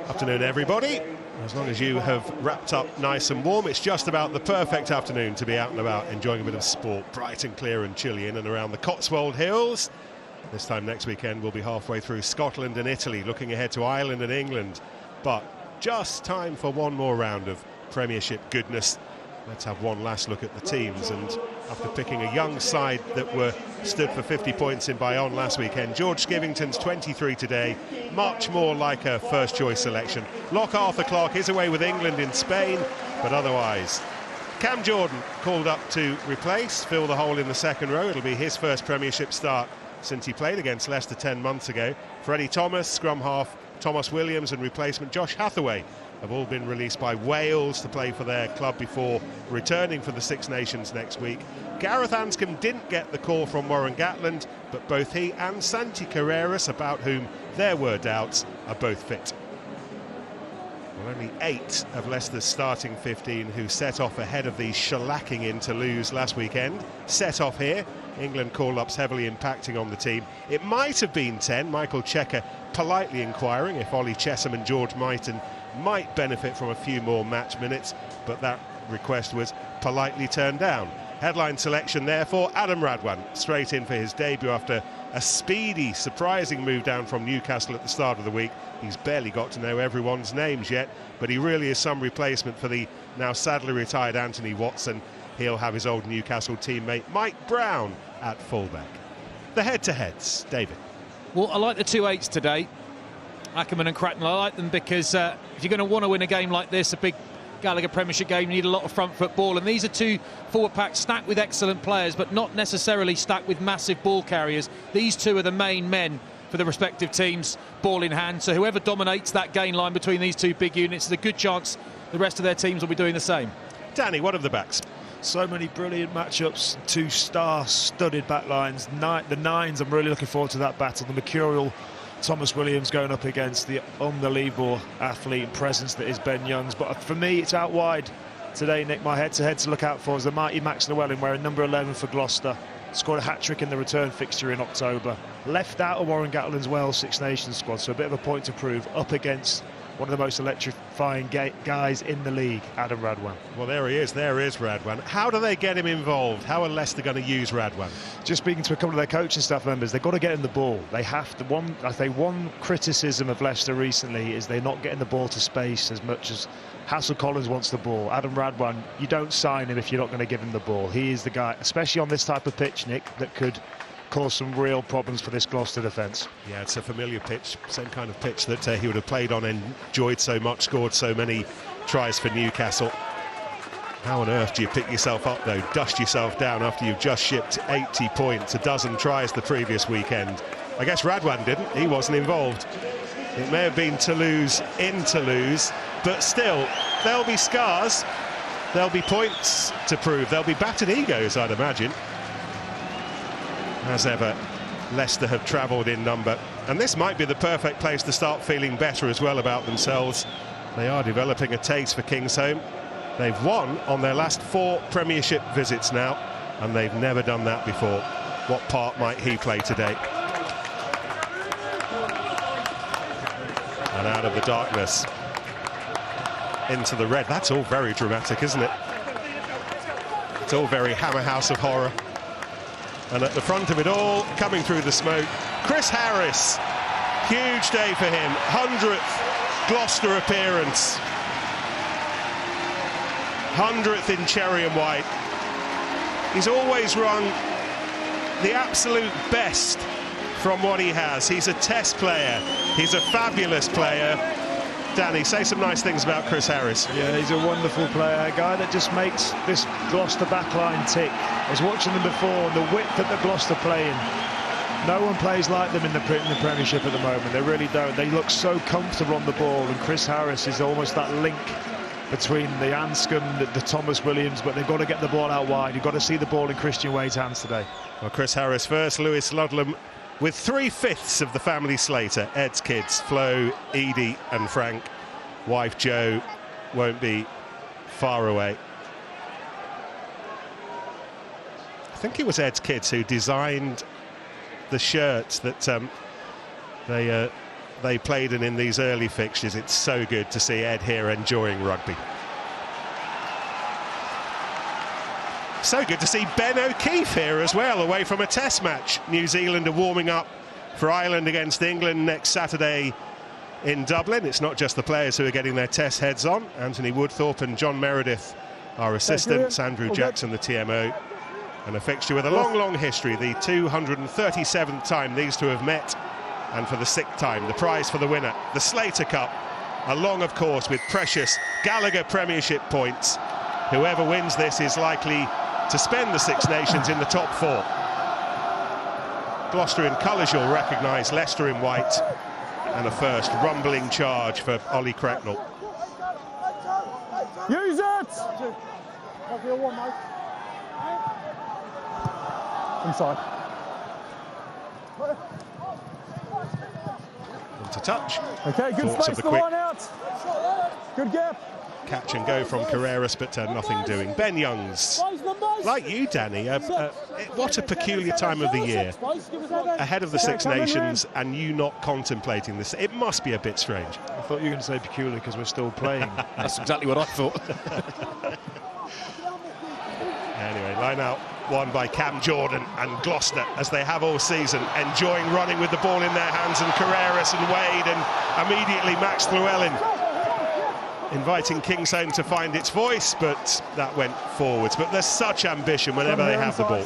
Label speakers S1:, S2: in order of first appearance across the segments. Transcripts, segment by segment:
S1: Afternoon, everybody. As long as you have wrapped up nice and warm, it's just about the perfect afternoon to be out and about enjoying a bit of sport, bright and clear and chilly in and around the Cotswold Hills. This time next weekend we'll be halfway through Scotland and Italy, looking ahead to Ireland and England. But just time for one more round of Premiership goodness. Let's have one last look at the teams, and after picking a young side that were stood for 50 points in Bayonne last weekend, George Skivington's 23 today, much more like a first choice selection. Lock Arthur Clarke is away with England in Spain, but otherwise Cam Jordan called up to replace, fill the hole in the second row. It'll be his first Premiership start since he played against Leicester 10 months ago. Freddie Thomas, scrum half Thomas Williams, and replacement Josh Hathaway have all been released by Wales to play for their club before returning for the Six Nations next week. Gareth Anscombe didn't get the call from Warren Gatland, but both he and Santi Carreras, about whom there were doubts, are both fit. Well, only 8 of Leicester's starting 15 who set off ahead of the shellacking in Toulouse last weekend set off here. England call-ups heavily impacting on the team. It might have been 10, Michael Checker politely inquiring if Ollie Chesham and George Mighton might benefit from a few more match minutes, but that request was politely turned down. Headline selection therefore, Adam Radwan, straight in for his debut after a speedy, surprising move down from Newcastle at the start of the week. He's barely got to know everyone's names yet, but he really is some replacement for the now sadly retired Anthony Watson. He'll have his old Newcastle teammate Mike Brown at fullback. The head-to-heads, David.
S2: Well, I like the 2-8s today, Ackerman and Cratton. I like them because if you're going to want to win a game like this, a big Gallagher Premiership game, you need a lot of front foot ball, and these are two forward packs stacked with excellent players, but not necessarily stacked with massive ball carriers. These two are the main men for the respective teams, ball in hand, so whoever dominates that gain line between these two big units, there's a good chance the rest of their teams will be doing the same.
S1: Danny, what of the backs?
S3: So many brilliant matchups, 2 star-studded backlines. The 9s, I'm really looking forward to that battle. The mercurial Thomas Williams going up against the unbelievable athlete and presence that is Ben Youngs. But for me, it's out wide today, Nick. My head-to-head to look out for is the mighty Max Llewellyn, wearing number 11 for Gloucester. Scored a hat-trick in the return fixture in October. Left out of Warren Gatland's Wales Six Nations squad, so a bit of a point to prove, up against one of the most electrifying guys in the league, Adam Radwan.
S1: Well, there he is. There is Radwan. How do they get him involved? How are Leicester going to use Radwan?
S3: Just speaking to a couple of their coaching staff members, they've got to get him the ball. They have to. One criticism of Leicester recently is they're not getting the ball to space as much as Hassel Collins wants the ball. Adam Radwan, you don't sign him if you're not going to give him the ball. He is the guy, especially on this type of pitch, Nick, that could cause some real problems for this Gloucester defence.
S1: Yeah, it's a familiar pitch, same kind of pitch that he would have played on and enjoyed so much, scored so many tries for Newcastle. How on earth do you pick yourself up, though, dust yourself down after you've just shipped 80 points, a dozen tries the previous weekend? I guess Radwan didn't, he wasn't involved. It may have been Toulouse in Toulouse, but still, there'll be scars, there'll be points to prove, there'll be battered egos, I'd imagine. As ever, Leicester have travelled in number, and this might be the perfect place to start feeling better as well about themselves. They are developing a taste for Kingsholm. They've won on their last 4 Premiership visits now, and they've never done that before. What part might he play today? And out of the darkness into the red. That's all very dramatic, isn't it? It's all very Hammer House of Horror. And at the front of it all, coming through the smoke, Chris Harris. Huge day for him. 100th Gloucester appearance. 100th in cherry and white. He's always run the absolute best from what he has. He's a test player. He's a fabulous player. Danny, say some nice things about Chris Harris.
S3: Yeah, he's a wonderful player, a guy that just makes this Gloucester backline tick. I was watching them before, and the width that the Gloucester playing, no one plays like them in the Premiership at the moment. They really don't. They look so comfortable on the ball, and Chris Harris is almost that link between the Anscombe, the Thomas Williams, but they've got to get the ball out wide. You've got to see the ball in Christian Wade's hands today.
S1: Well, Chris Harris first, Lewis Ludlam with 3/5 of the family Slater. Ed's kids, Flo, Edie and Frank. Wife Jo won't be far away. I think it was Ed's kids who designed the shirts that they they played in these early fixtures. It's so good to see Ed here enjoying rugby. So good to see Ben O'Keefe here as well, away from a test match. New Zealand are warming up for Ireland against England next Saturday in Dublin. It's not just the players who are getting their test heads on. Anthony Woodthorpe and John Meredith are assistants, Andrew Jackson the TMO, and a fixture with a long history, the 237th time these two have met, and for the 6th time the prize for the winner, the Slater Cup, along of course with precious Gallagher Premiership points. Whoever wins this is likely to spend the Six Nations in the top 4. Gloucester in colours, you'll recognise, Leicester in white, and a first rumbling charge for Ollie Cracknell.
S4: Use it! Inside.
S1: Into touch.
S4: Okay, good
S1: Thoughts
S4: space,
S1: of the
S4: the
S1: quick
S4: line out. Good gap.
S1: catch and go from Carreras, but nothing doing. Ben Youngs, like you, Danny, what a peculiar time of the year, ahead of the Six Nations, and you not contemplating this. It must be a bit strange.
S3: I thought you were going to say peculiar because we're still playing.
S2: That's exactly what I thought.
S1: Anyway, line out won by Cam Jordan and Gloucester, as they have all season, enjoying running with the ball in their hands, and Carreras and Wade, and immediately Max Llewellyn inviting Kingsholm to find its voice, but that went forwards. But there's such ambition whenever they have the ball.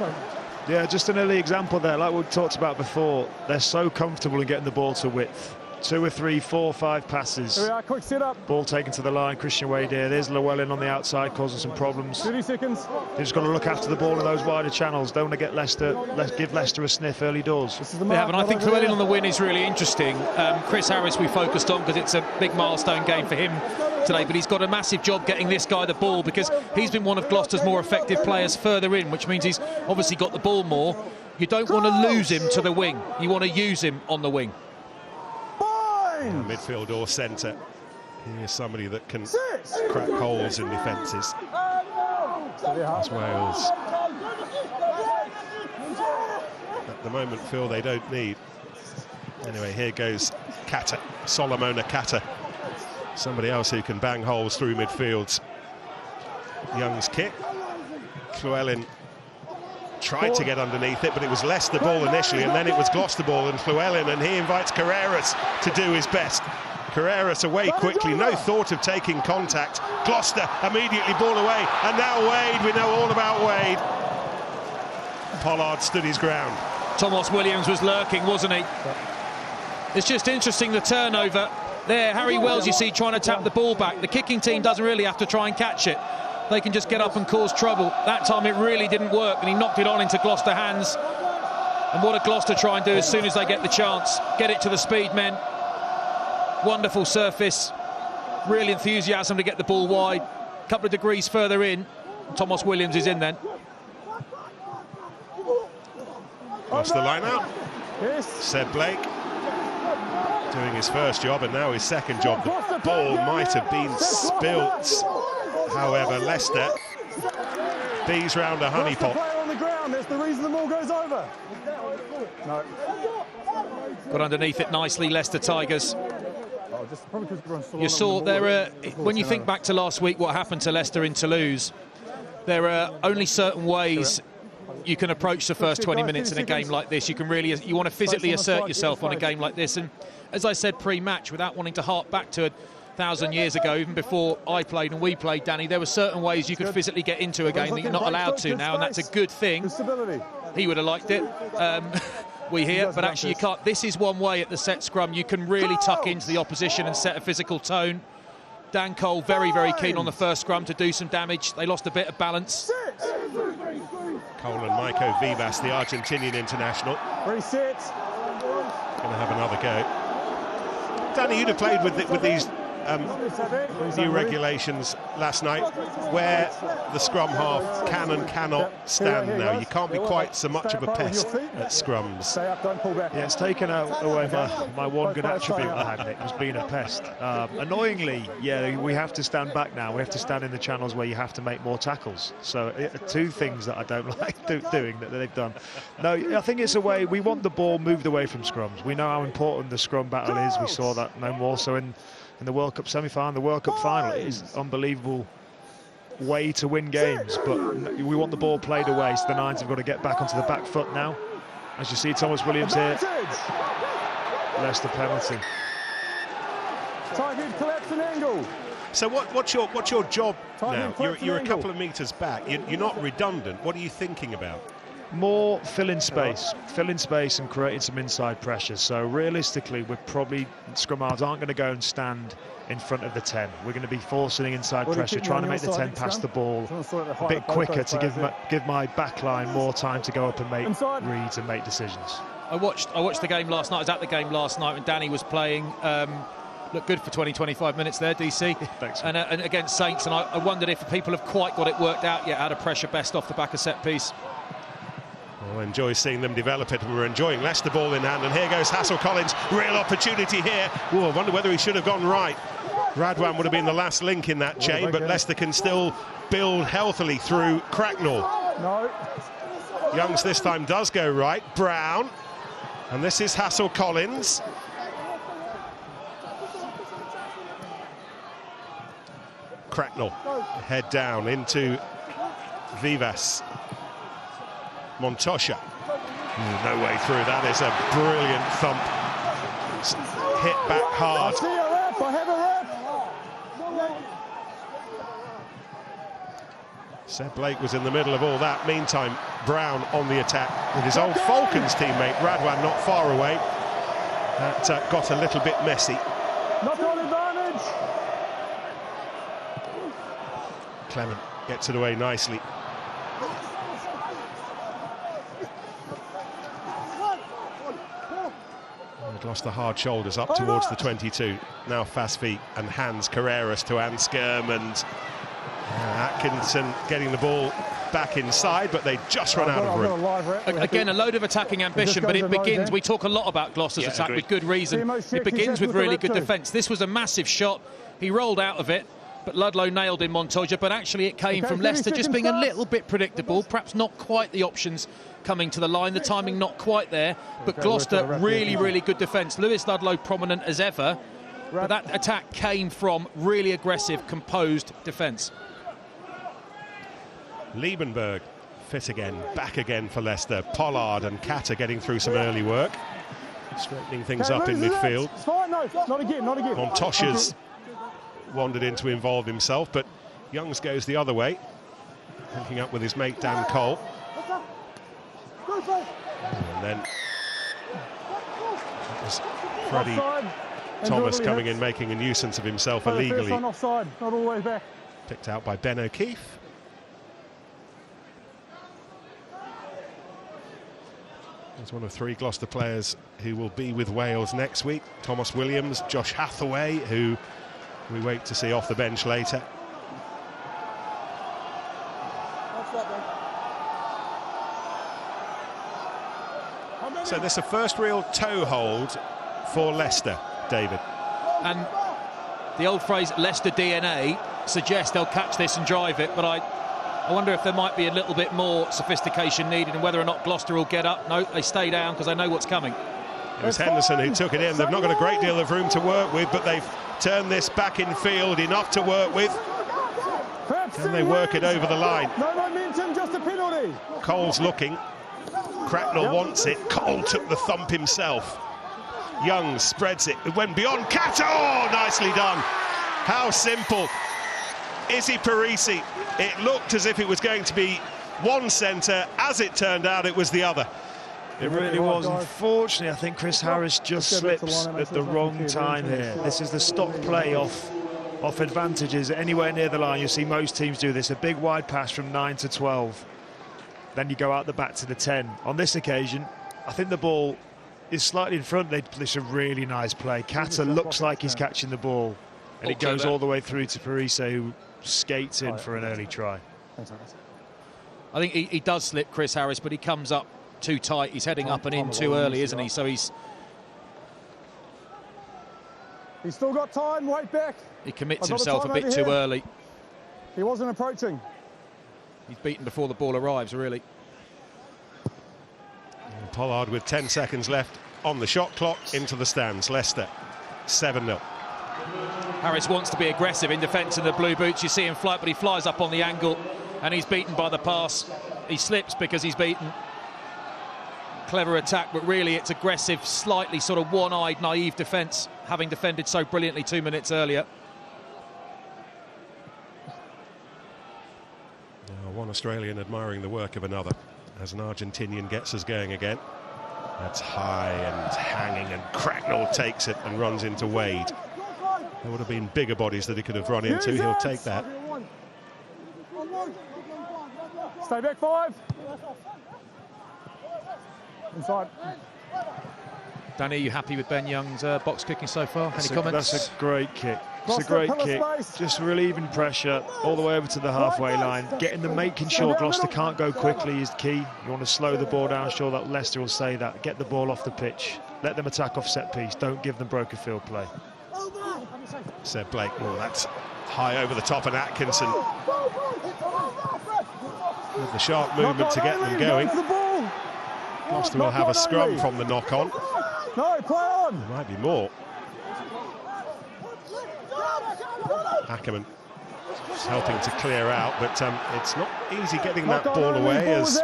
S3: Yeah, just an early example there, like we talked about before. They're so comfortable in getting the ball to width. 2 or 3, 4, 5 passes.
S4: Here we are, quick sit up.
S3: Ball taken to the line, Christian Wade here. There's Llewellyn on the outside causing some problems.
S4: 30 seconds.
S3: They've just got to look after the ball in those wider channels. Don't want to get Leicester, give Leicester a sniff early doors.
S4: This is the
S2: They have, and I think Llewellyn on the win is really interesting. Chris Harris we focused on because it's a big milestone game for him today, but he's got a massive job getting this guy the ball, because he's been one of Gloucester's more effective players further in, which means he's obviously got the ball more. You don't want to lose him to the wing. You want to use him on the wing.
S1: Midfield or centre. Here's somebody that can crack holes in defences. As Wales, at the moment, feel they don't need. Anyway, here goes Kata, Solomona Kata. Somebody else who can bang holes through midfields. Young's kick. Llewellyn tried to get underneath it, but it was Leicester ball initially, and then it was Gloucester ball and Llewellyn, and he invites Carreras to do his best. Carreras away quickly, no thought of taking contact. Gloucester immediately ball away, and now Wade, we know all about Wade. Pollard stood his ground.
S2: Thomas Williams was lurking, wasn't he? It's just interesting, the turnover there. Harry Wells, you see, trying to tap the ball back. The kicking team doesn't really have to try and catch it. They can just get up and cause trouble. That time it really didn't work, and he knocked it on into Gloucester hands. And what did Gloucester try and do as soon as they get the chance? Get it to the speed men. Wonderful surface. Real enthusiasm to get the ball wide. A couple of degrees further in. Thomas Williams is in then.
S1: Lost the line out. Seb Blake doing his first job, and now his second job. The ball might have been spilt. However, Leicester bees round a honeypot.
S4: On the ground, that's the reason the ball goes over. No.
S2: Got underneath it nicely, Leicester Tigers. You saw there, when you think back to last week, what happened to Leicester in Toulouse, there are only certain ways you can approach the first 20 minutes in a game like this. You want to physically assert yourself on a game like this. And as I said pre-match, without wanting to hark back to 1,000 years ago, even before I played and we played, Danny, there were certain ways you could physically get into a game that you're not allowed to now, and that's a good thing. He would have liked it. We hear, but actually you can't. This is one way at the set scrum you can really tuck into the opposition and set a physical tone. Dan Cole very, very keen on the first scrum to do some damage. They lost a bit of balance.
S1: Cole and Maiko Vivas, the Argentinian international, going to have another go. Danny, you'd have played with these new regulations last night where the scrum half can and cannot stand now. You can't be quite so much of a pest at scrums.
S3: Yeah, it's taken away my one good attribute I had, Nick, was being a pest. Annoyingly, yeah, we have to stand back now. We have to stand in the channels where you have to make more tackles. So two things that I don't like doing that they've done. No, I think it's a way we want the ball moved away from scrums. We know how important the scrum battle is. We saw that no more so in the World Cup semi-final, the World Cup final. It is an unbelievable way to win games, but we want the ball played away, so the Nines have got to get back onto the back foot now. As you see, Thomas Williams here. Leicester penalty.
S4: Target collapse and angle.
S1: So what's your job now? You're a couple of metres back. You're not redundant. What are you thinking about?
S3: More filling space and creating some inside pressure. So realistically, scrum halves aren't going to go and stand in front of the 10. We're going to be forcing inside pressure, trying to make the 10 pass the ball a bit quicker to give my back line more time to go up and make reads and make decisions.
S2: I watched the game last night. I was at the game last night when Danny was playing. Looked good for 20-25 minutes there, DC.
S3: Thanks.
S2: And against Saints, and I wondered if people have quite got it worked out yet, how to pressure best off the back of set piece.
S1: I enjoy seeing them develop it, and we're enjoying Leicester ball in hand, and here goes Hassel-Collins, real opportunity here. Ooh, I wonder whether he should have gone right. Radwan would have been the last link in that chain, but Leicester can still build healthily through Cracknell.
S4: No.
S1: Youngs this time does go right, Brown, and this is Hassel-Collins. Cracknell, head down into Vivas. Montosha, no way through. That is a brilliant thump. Hit back hard.
S4: I have a rep.
S1: Seb Blake was in the middle of all that. Meantime, Brown on the attack with his old Falcons teammate Radwan not far away. That got a little bit messy.
S4: Not on advantage.
S1: Clement gets it away nicely. Lost the hard shoulders up towards the 22. Now fast feet and hands. Carreras to Anscombe, and Atkinson getting the ball back inside, but they just run out of room.
S2: Again, a load of attacking ambition, but it begins. We talk a lot about Gloucester's attack with good reason. It begins with really good defence. This was a massive shot. He rolled out of it, but Ludlow nailed in Montoya, but actually it came from Leicester just being a little bit predictable, perhaps not quite the options coming to the line, the timing not quite there, but Gloucester really good defence. Lewis Ludlow prominent as ever, but that attack came from really aggressive, composed defence.
S1: Liebenberg fit again, back again for Leicester. Pollard and Catter getting through some early work, straightening things up in midfield.
S4: Not again.
S1: Montosha's wandered in to involve himself, but Youngs goes the other way, linking up with his mate Dan Cole. And then that was Freddie Thomas coming in, making a nuisance of himself illegally.
S4: Offside, not always back.
S1: Picked out by Ben O'Keefe. He's one of 3 Gloucester players who will be with Wales next week. Thomas Williams, Josh Hathaway, who we wait to see off the bench later. So there's a first real toe hold for Leicester, David.
S2: And the old phrase Leicester DNA suggests they'll catch this and drive it, but I wonder if there might be a little bit more sophistication needed and whether or not Gloucester will get up. No, they stay down because they know what's coming.
S1: It was Henderson who took it in. They've not got a great deal of room to work with, but they've turned this back in field enough to work with. Can they work it over the line?
S4: No momentum, just a penalty.
S1: Cole's looking. Cracknell wants it. Cole took the thump himself. Young spreads it. It went beyond Cato. Oh, nicely done. How simple. Izzy Parisi. It looked as if it was going to be one centre. As it turned out, it was the other.
S3: It really was. Unfortunately, I think Chris Harris just slips at the wrong time here. This is the stock play off advantages anywhere near the line. You see most teams do this. A big wide pass from 9 to 12. Then you go out the back to the 10. On this occasion, I think the ball is slightly in front. It's a really nice play. Catter looks like he's catching the ball And it goes all the way through to Parise, who skates in for an early try.
S2: I think he does slip, Chris Harris, but he comes up too tight. He's heading up and in too early, isn't he? So he's
S4: still got time, wait back.
S2: He commits himself a bit too early.
S4: He wasn't approaching.
S2: He's beaten before the ball arrives, really.
S1: Pollard with 10 seconds left on the shot clock into the stands. Leicester 7-0.
S2: Harris wants to be aggressive in defence of the blue boots. You see him fly, but he flies up on the angle and he's beaten by the pass. He slips because he's beaten. Clever attack, but really it's aggressive, slightly sort of one-eyed, naive defence, having defended so brilliantly 2 minutes earlier.
S1: One Australian admiring the work of another as an Argentinian gets us going again. That's high and hanging, and Cracknell takes it and runs into Wade. There would have been bigger bodies that he could have run into. He'll take that.
S4: Stay back 5. Inside.
S2: Danny, are you happy with Ben Young's box kicking so far? Any comments?
S3: That's a great kick. It's a great kick. Just relieving pressure all the way over to the halfway line. Making sure Gloucester can't go quickly is key. You want to slow the ball down, sure that Leicester will say that. Get the ball off the pitch. Let them attack off set piece. Don't give them broken field play.
S1: Said Blake. Well, that's high over the top, and Atkinson with the sharp movement to get them going. Gloucester will have a scrum from the knock-on.
S4: No, play on.
S1: There might be more. Ackerman helping to clear out, but it's not easy getting that ball away, as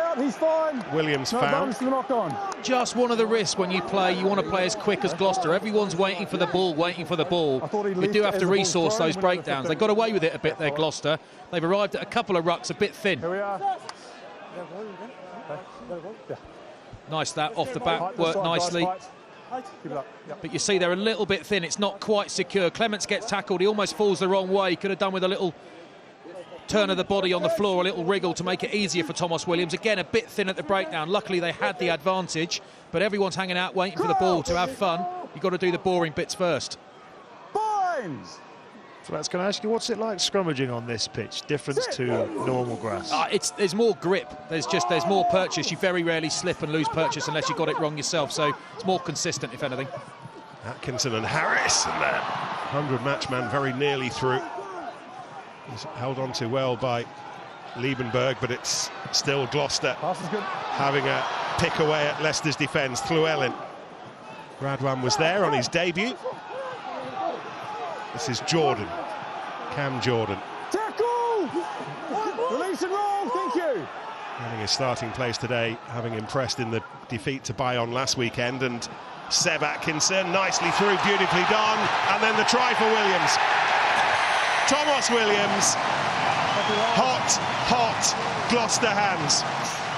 S1: Williams found.
S2: Just one of the risks when you play. You want to play as quick as Gloucester. Everyone's waiting for the ball, You do have to resource those breakdowns. They got away with it a bit there, Gloucester. They've arrived at a couple of rucks a bit thin.
S4: Here we are.
S2: Nice that off the back, worked nicely. But you see they're a little bit thin. It's not quite secure. Clements gets tackled. He almost falls the wrong way. Could have done with a little turn of the body on the floor, a little wriggle to make it easier for Thomas Williams. Again, a bit thin at the breakdown. Luckily, they had the advantage, but everyone's hanging out waiting for the ball to have fun. You've got to do the boring bits first.
S4: Fines!
S3: So that's going to ask you, what's it like scrummaging on this pitch? Difference to normal grass?
S2: There's more grip. There's more purchase. You very rarely slip and lose purchase unless you got it wrong yourself. So it's more consistent, if anything.
S1: Atkinson and Harris, and the 100 match man very nearly through. He's held on to well by Liebenberg, but it's still Gloucester having a pick away at Leicester's defence. Llewellyn. Radwan was there on his debut. This is Jordan, Cam Jordan.
S4: Tackle! Release and roll, thank you.
S1: Having his starting place today, having impressed in the defeat to Bayonne last weekend. And Seb Atkinson, nicely through, beautifully done. And then the try for Williams. Thomas Williams, hot Gloucester hands.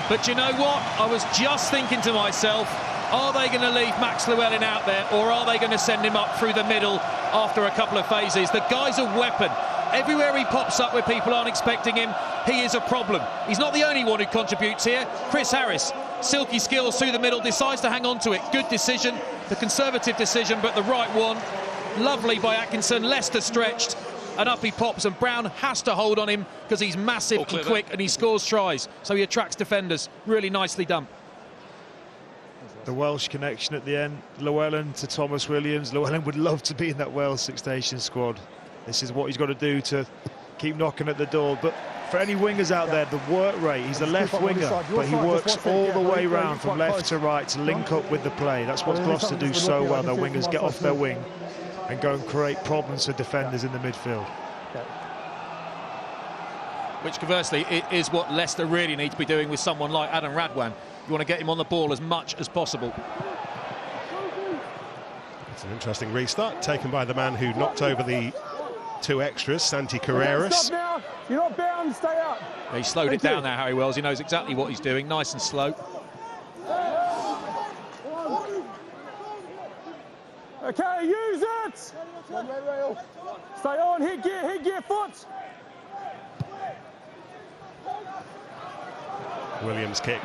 S2: But you know what? I was just thinking to myself, are they going to leave Max Llewellyn out there, or are they going to send him up through the middle after a couple of phases? The guy's a weapon. Everywhere he pops up where people aren't expecting him, he is a problem. He's not the only one who contributes here. Chris Harris, silky skills through the middle, decides to hang on to it. Good decision, the conservative decision, but the right one. Lovely by Atkinson. Leicester stretched, and up he pops, and Brown has to hold on him because he's massive and quick, and he scores tries. So he attracts defenders. Really nicely done.
S3: The Welsh connection at the end, Llewellyn to Thomas Williams. Llewellyn would love to be in that Wales Six Nations squad. This is what he's got to do to keep knocking at the door. But for any wingers out there, the work rate, he's a left winger, but he works all the way round from left to right to link up with the play. That's what Gloucester do so well. Their wingers get off their wing and go and create problems for defenders in the midfield.
S2: Which, conversely, is what Leicester really need to be doing with someone like Adam Radwan. You want to get him on the ball as much as possible.
S1: It's an interesting restart, taken by the man who knocked over the two extras, Santi Carreras.
S4: Stop now. You're not bound, stay out.
S2: He slowed it down now, Harry Wells. He knows exactly what he's doing, nice and slow.
S4: Okay, use it. Stay on, hit gear, foot.
S1: Williams kick.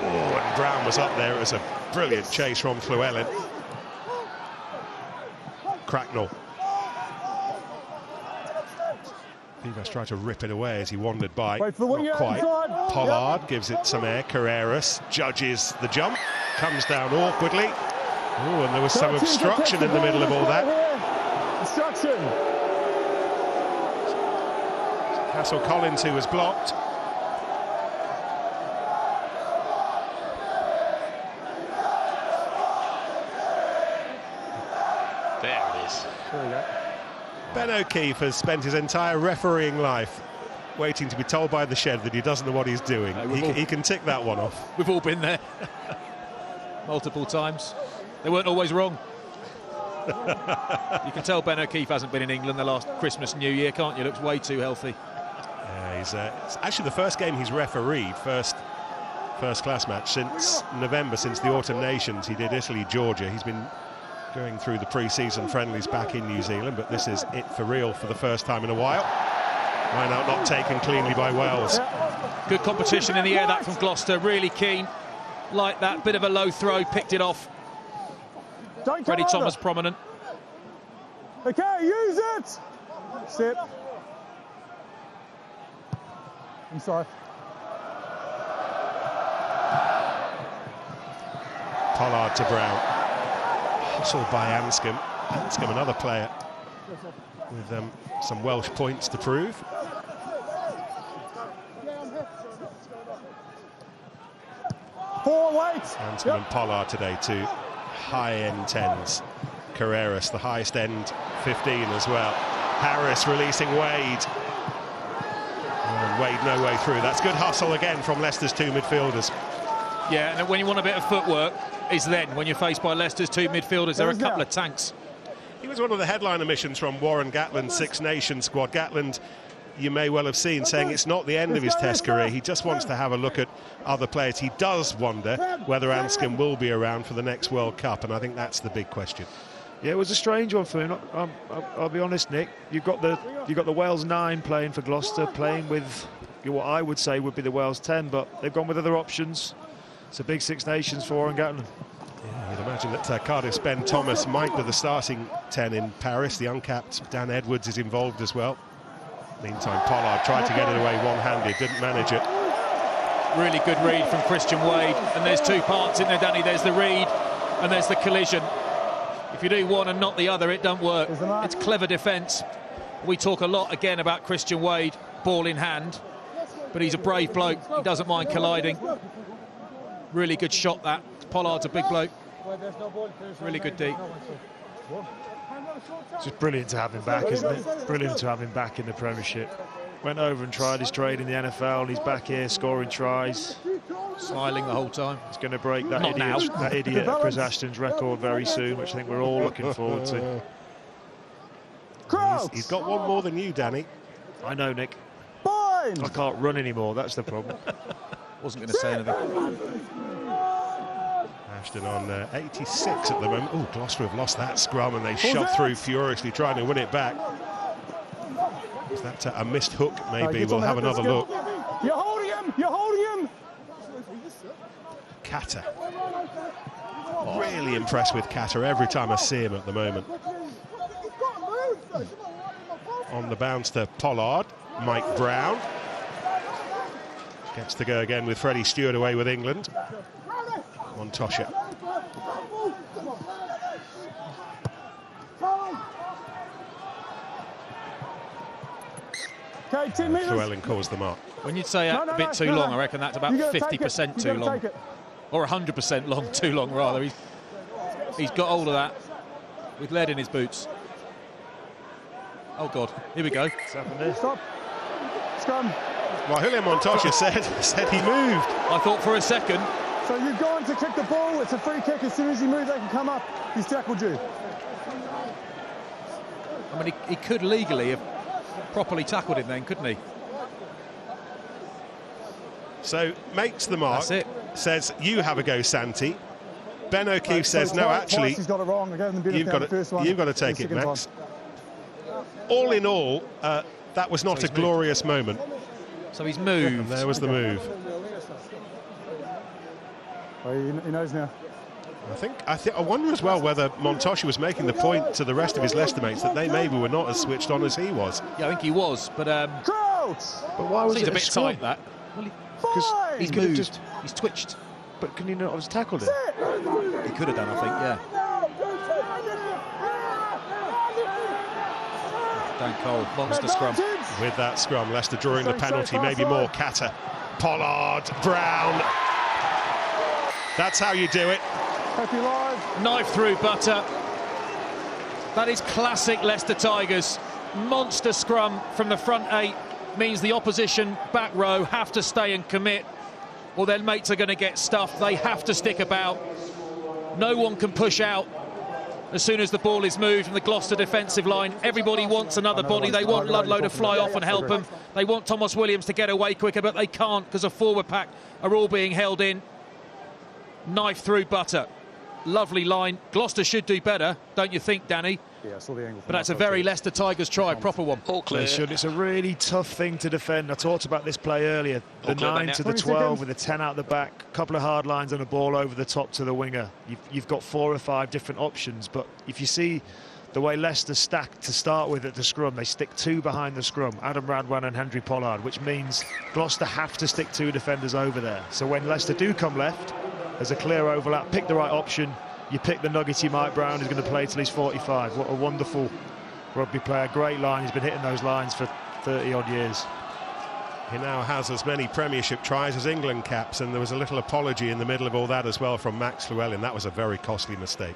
S1: Oh, and Brown was up there. It was a brilliant chase from Llewellyn. Cracknell. Vivas tried to rip it away as he wandered by.
S4: Wait for the wing
S1: Not quite.
S4: inside.
S1: Pollard gives it some air. Carreras judges the jump. Comes down awkwardly. Oh, and there was some obstruction in the middle of all that.
S4: Obstruction.
S1: Castle Collins, who was blocked.
S5: There it is.
S4: There we go.
S1: Ben O'Keefe has spent his entire refereeing life waiting to be told by the shed that he doesn't know what he's doing. He can tick that one off.
S2: We've all been there. Multiple times. They weren't always wrong. You can tell Ben O'Keefe hasn't been in England the last Christmas, New Year, can't you? Looks way too healthy.
S1: It's actually the first game he's refereed, first class match since November, since the Autumn Nations. He did Italy, Georgia. He's been going through the pre-season friendlies back in New Zealand, but this is it for real for the first time in a while. Line out not taken cleanly by Wales.
S2: Good competition in the air, that from Gloucester. Really keen. Like that, bit of a low throw, picked it off.
S4: Don't
S2: Freddie
S4: come
S2: Thomas
S4: over.
S2: prominent.
S4: Okay, use it. Sit. Inside.
S1: Pollard to Brown. Hustled by Anscombe. Anscombe, another player with some Welsh points to prove.
S4: Four weight.
S1: Anscombe and Pollard today, two high-end 10s. Carreras, the highest end 15 as well. Harris releasing Wade. And Wade no way through. That's good hustle again from Leicester's two midfielders.
S2: Yeah, and when you want a bit of footwork, it's then when you're faced by Leicester's two midfielders. There are a couple of tanks.
S1: He was one of the headline emissions from Warren Gatland's Six Nations squad. Gatland, you may well have seen, saying it's not the end of his Test career. He just wants to have a look at other players. He does wonder whether Anscombe will be around for the next World Cup, and I think that's the big question.
S3: Yeah, it was a strange one for him. I'll be honest, Nick. You've got the Wales 9 playing for Gloucester, playing with what I would say would be the Wales 10, but they've gone with other options. It's a big Six Nations for Warren Gatland.
S1: Yeah, you'd imagine that Cardiff's Ben Thomas might be the starting 10 in Paris. The uncapped Dan Edwards is involved as well. Meantime, Pollard tried to get it away one-handed, didn't manage it.
S2: Really good read from Christian Wade. And there's two parts in there, Danny. There's the read and there's the collision. If you do one and not the other, it don't work. It's clever defence. We talk a lot again about Christian Wade, ball in hand, but he's a brave bloke. He doesn't mind colliding. Really good shot, that. Pollard's a big bloke. Really good deep.
S3: It's just brilliant to have him back, isn't it? Brilliant to have him back in the Premiership. Went over and tried his trade in the NFL, and he's back here scoring tries.
S2: Smiling the whole time.
S3: He's going to break that
S2: Not now.
S3: idiot Chris Ashton's record very soon, which I think we're all looking forward to.
S1: He's got one more than you, Danny.
S3: I know, Nick.
S4: Fine.
S3: I can't run anymore, that's the problem.
S2: Wasn't going to say anything.
S1: Ashton on 86 at the moment. Oh, Gloucester have lost that scrum and they shoved through furiously trying to win it back. Is that a missed hook? Maybe we'll have another look.
S4: You're holding him. You're holding him.
S1: Catter. Really impressed with Catter every time I see him at the moment. On the bounce to Pollard. Mike Brown. Gets to go again with Freddie Stewart away with England. Montosha.
S4: Okay, 10 metres.
S1: Llewellyn calls the mark.
S2: When you'd say a bit too long, I reckon that's about 50% too long. Or 100% long, too long, rather. He's got hold of that with lead in his boots. Oh, God. Here we go.
S3: What's happened there?
S4: Stop. Scrum.
S1: Well, Julian Montosha said he moved.
S2: I thought for a second.
S4: So you've gone to kick the ball. It's a free kick. As soon as you move, they can come up. He's tackled you.
S2: I mean, he could legally have properly tackled him then, couldn't he?
S1: So makes the mark.
S2: That's it.
S1: Says, you have a go, Santi. Ben O'Keefe says, no,
S4: twice
S1: actually,
S4: he's got it wrong. You've
S1: got to take it, Max. All in all, that was not a glorious moment.
S2: So he's moved.
S1: And there was the move.
S4: Oh, he knows now.
S1: I wonder as well whether Montoya was making the point to the rest of his Leicester mates that they maybe were not as switched on as he was.
S2: Yeah, I think he was, but
S3: why was
S2: it a bit
S3: scrum?
S2: tight, that?
S3: Because
S2: He's moved, he's twitched.
S3: But can he not have tackled him?
S2: He could have done, I think, yeah. Dan Cole, monster scrum.
S1: With that scrum, Leicester drawing the penalty, maybe more. Catter, Pollard, Brown. That's how you do it.
S2: Knife through butter. That is classic Leicester Tigers. Monster scrum from the front 8 means the opposition back row have to stay and commit, or their mates are going to get stuffed. They have to stick about. No one can push out as soon as the ball is moved from the Gloucester defensive line. Everybody wants another body. They want Ludlow to fly off and help them. They want Thomas Williams to get away quicker, but they can't because a forward pack are all being held in. Knife through butter. Lovely line. Gloucester should do better, don't you think, Danny?
S4: Yeah, I saw the angle.
S2: But that's a very Leicester Tigers try, proper one.
S5: All clear.
S3: It's a really tough thing to defend. I talked about this play earlier. The 9 to the 12 with the 10 out the back, a couple of hard lines and a ball over the top to the winger. You've got 4 or 5 different options, but if you see the way Leicester stacked to start with at the scrum, they stick 2 behind the scrum, Adam Radwan and Henry Pollard, which means Gloucester have to stick 2 defenders over there. So when Leicester do come left, there's a clear overlap, pick the right option. You pick the nuggety Mike Brown, who's going to play till he's 45. What a wonderful rugby player, great line. He's been hitting those lines for 30-odd years.
S1: He now has as many Premiership tries as England caps, and there was a little apology in the middle of all that as well from Max Llewellyn. That was a very costly mistake.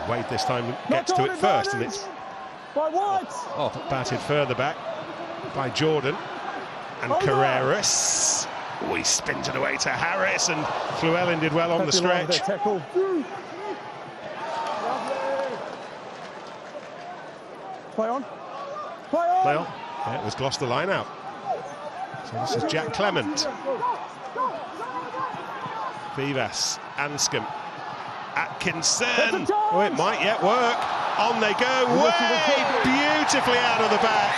S1: Wade this time gets to it first, and it's batted further back by Jordan and Carreras. Oh, he spins it away to Harris, and Llewellyn did well on the stretch.
S4: Play on.
S1: Yeah, it was Gloucester line out. So this is Jack Clement. Vivas, Anscombe, Atkinson. Oh, it might yet work. On they go, way beautifully out of the back.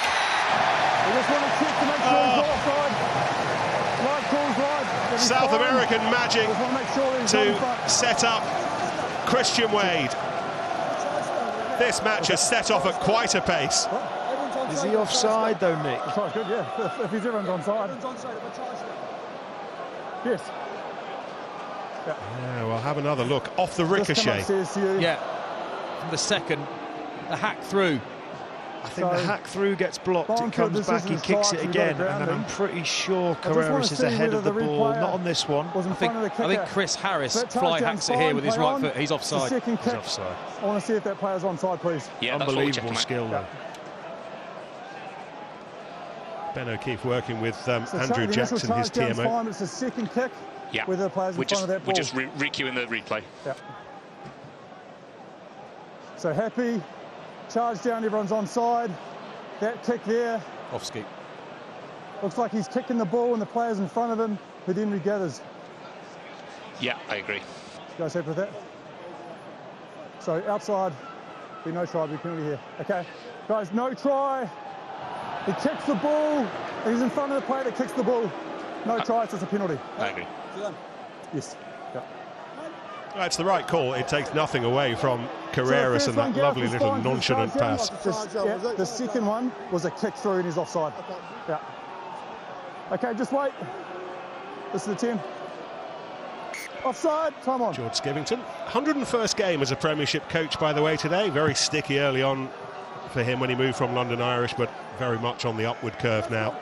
S1: South American magic to set up Christian Wade. This match has set off at quite a pace.
S3: Is he offside though, Nick?
S4: That's good, yeah. If he's everyone's onside. Yes.
S1: Yeah, we'll have another look off the ricochet.
S2: Yeah, from the second, the hack through.
S3: I think the hack through gets blocked, it comes back, he kicks it again, and then I'm pretty sure Carreras is ahead of the ball, not on this one.
S2: I think Chris Harris fly hacks it here with his right foot. He's offside.
S3: He's offside.
S4: I want to see if that player's onside, please.
S5: Yeah,
S3: unbelievable skill though.
S1: Ben O'Keefe working with Andrew Jackson, his TMO.
S4: It's the second kick.
S5: Yeah,
S4: with the players in front of that ball.
S5: We're just re-queuing the replay.
S4: Yeah. So Happy, charge down, everyone's onside. That kick there.
S2: Off ski.
S4: Looks like he's kicking the ball and the players in front of him, who then regathers.
S5: Yeah, I agree.
S4: You guys happy with that? So outside, be no try, be penalty here. Okay, guys, no try. He kicks the ball, and he's in front of the player that kicks the ball. No try, it's just a penalty.
S5: I agree.
S4: Yes. Yeah.
S1: That's the right call. It takes nothing away from Carreras and that lovely little nonchalant pass.
S4: The second one was a kick through and he's offside. Yeah. Okay, just wait. This is the 10. Offside, time on.
S1: George Skivington, 101st game as a Premiership coach, by the way, today. Very sticky early on for him when he moved from London Irish, but very much on the upward curve now.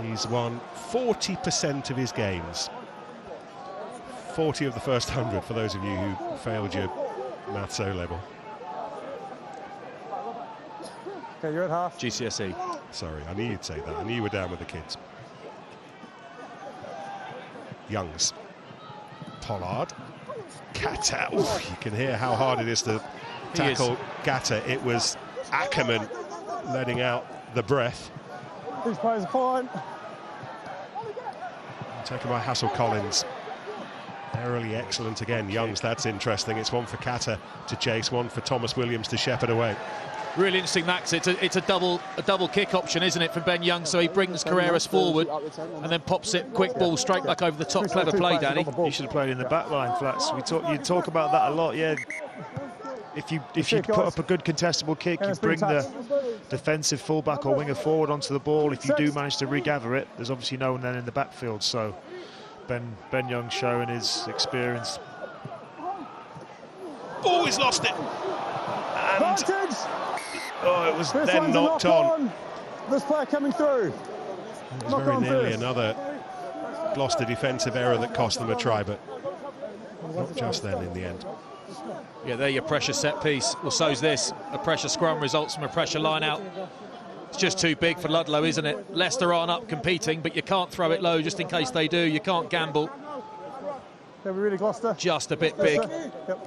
S1: He's won 40% of his games. 40 of the first 100 for those of you who failed your maths O-level.
S4: Okay, you're at half.
S2: GCSE.
S1: Sorry, I knew you'd say that. I knew you were down with the kids. Youngs. Pollard. Gata. Oof, you can hear how hard it is to tackle Gata. It was Ackerman letting out the breath.
S4: These players are fine.
S1: Taken by Hassel Collins. Narrowly excellent again. Youngs, that's interesting. It's one for Kata to chase, one for Thomas Williams to shepherd away.
S2: Really interesting, Max. It's a double kick option, isn't it, from Ben Young? So he brings Carreras forward and then pops it, quick ball straight back over the top. Clever play, Danny.
S3: You should have played in the back line, Flats. You talk about that a lot, yeah. If you put up a good contestable kick, you bring the defensive fullback or winger forward onto the ball. If you do manage to regather it, there's obviously no one then in the backfield. So Ben Young showing his experience.
S1: Oh, he's lost it. And it was then knocked on.
S4: This player coming through.
S1: It was very nearly another Gloucester defensive error that cost them a try, but not just then in the end.
S2: Yeah, there your pressure set piece. Well, so's this. A pressure scrum results from a pressure line out. It's just too big for Ludlow, isn't it? Leicester aren't up competing, but you can't throw it low just in case they do. You can't gamble.
S4: Really, Gloucester?
S2: Just a bit big.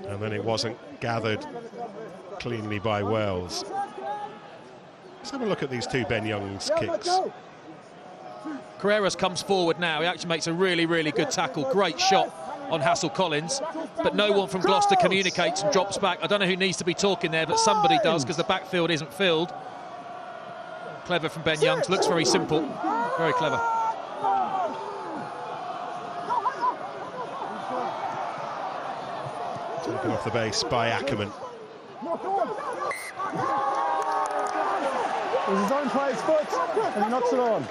S1: And then it wasn't gathered cleanly by Wells. Let's have a look at these two Ben Young's kicks.
S2: Carreras comes forward now. He actually makes a really, really good tackle. Great shot on Hassel-Collins, but no one from Gloucester communicates and drops back. I don't know who needs to be talking there, but somebody does, because the backfield isn't filled. Clever from Ben Youngs. Looks very simple. Very clever.
S1: Taken off the base by Ackerman.
S4: There's his own player's foot, and he knocks it on.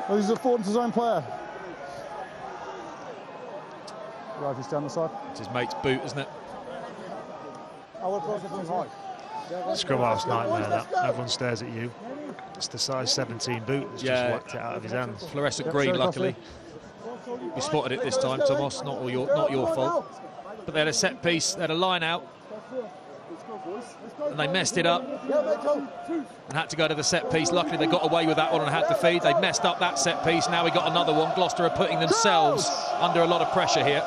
S4: Well, he's affording his own player. Right, he's down the side.
S2: It's his mate's boot, isn't it?
S3: Scrum half's nightmare, that. Everyone stares at you. It's the size 17 boot that's just whacked it out of his hands.
S2: Fluorescent green, luckily. We spotted it this time, Tomas. Not your fault. But they had a set piece, they had a line out, and they messed it up and had to go to the set piece. Luckily they got away with that one and had to feed. They messed up that set piece. Now we got another one. Gloucester are putting themselves under a lot of pressure here.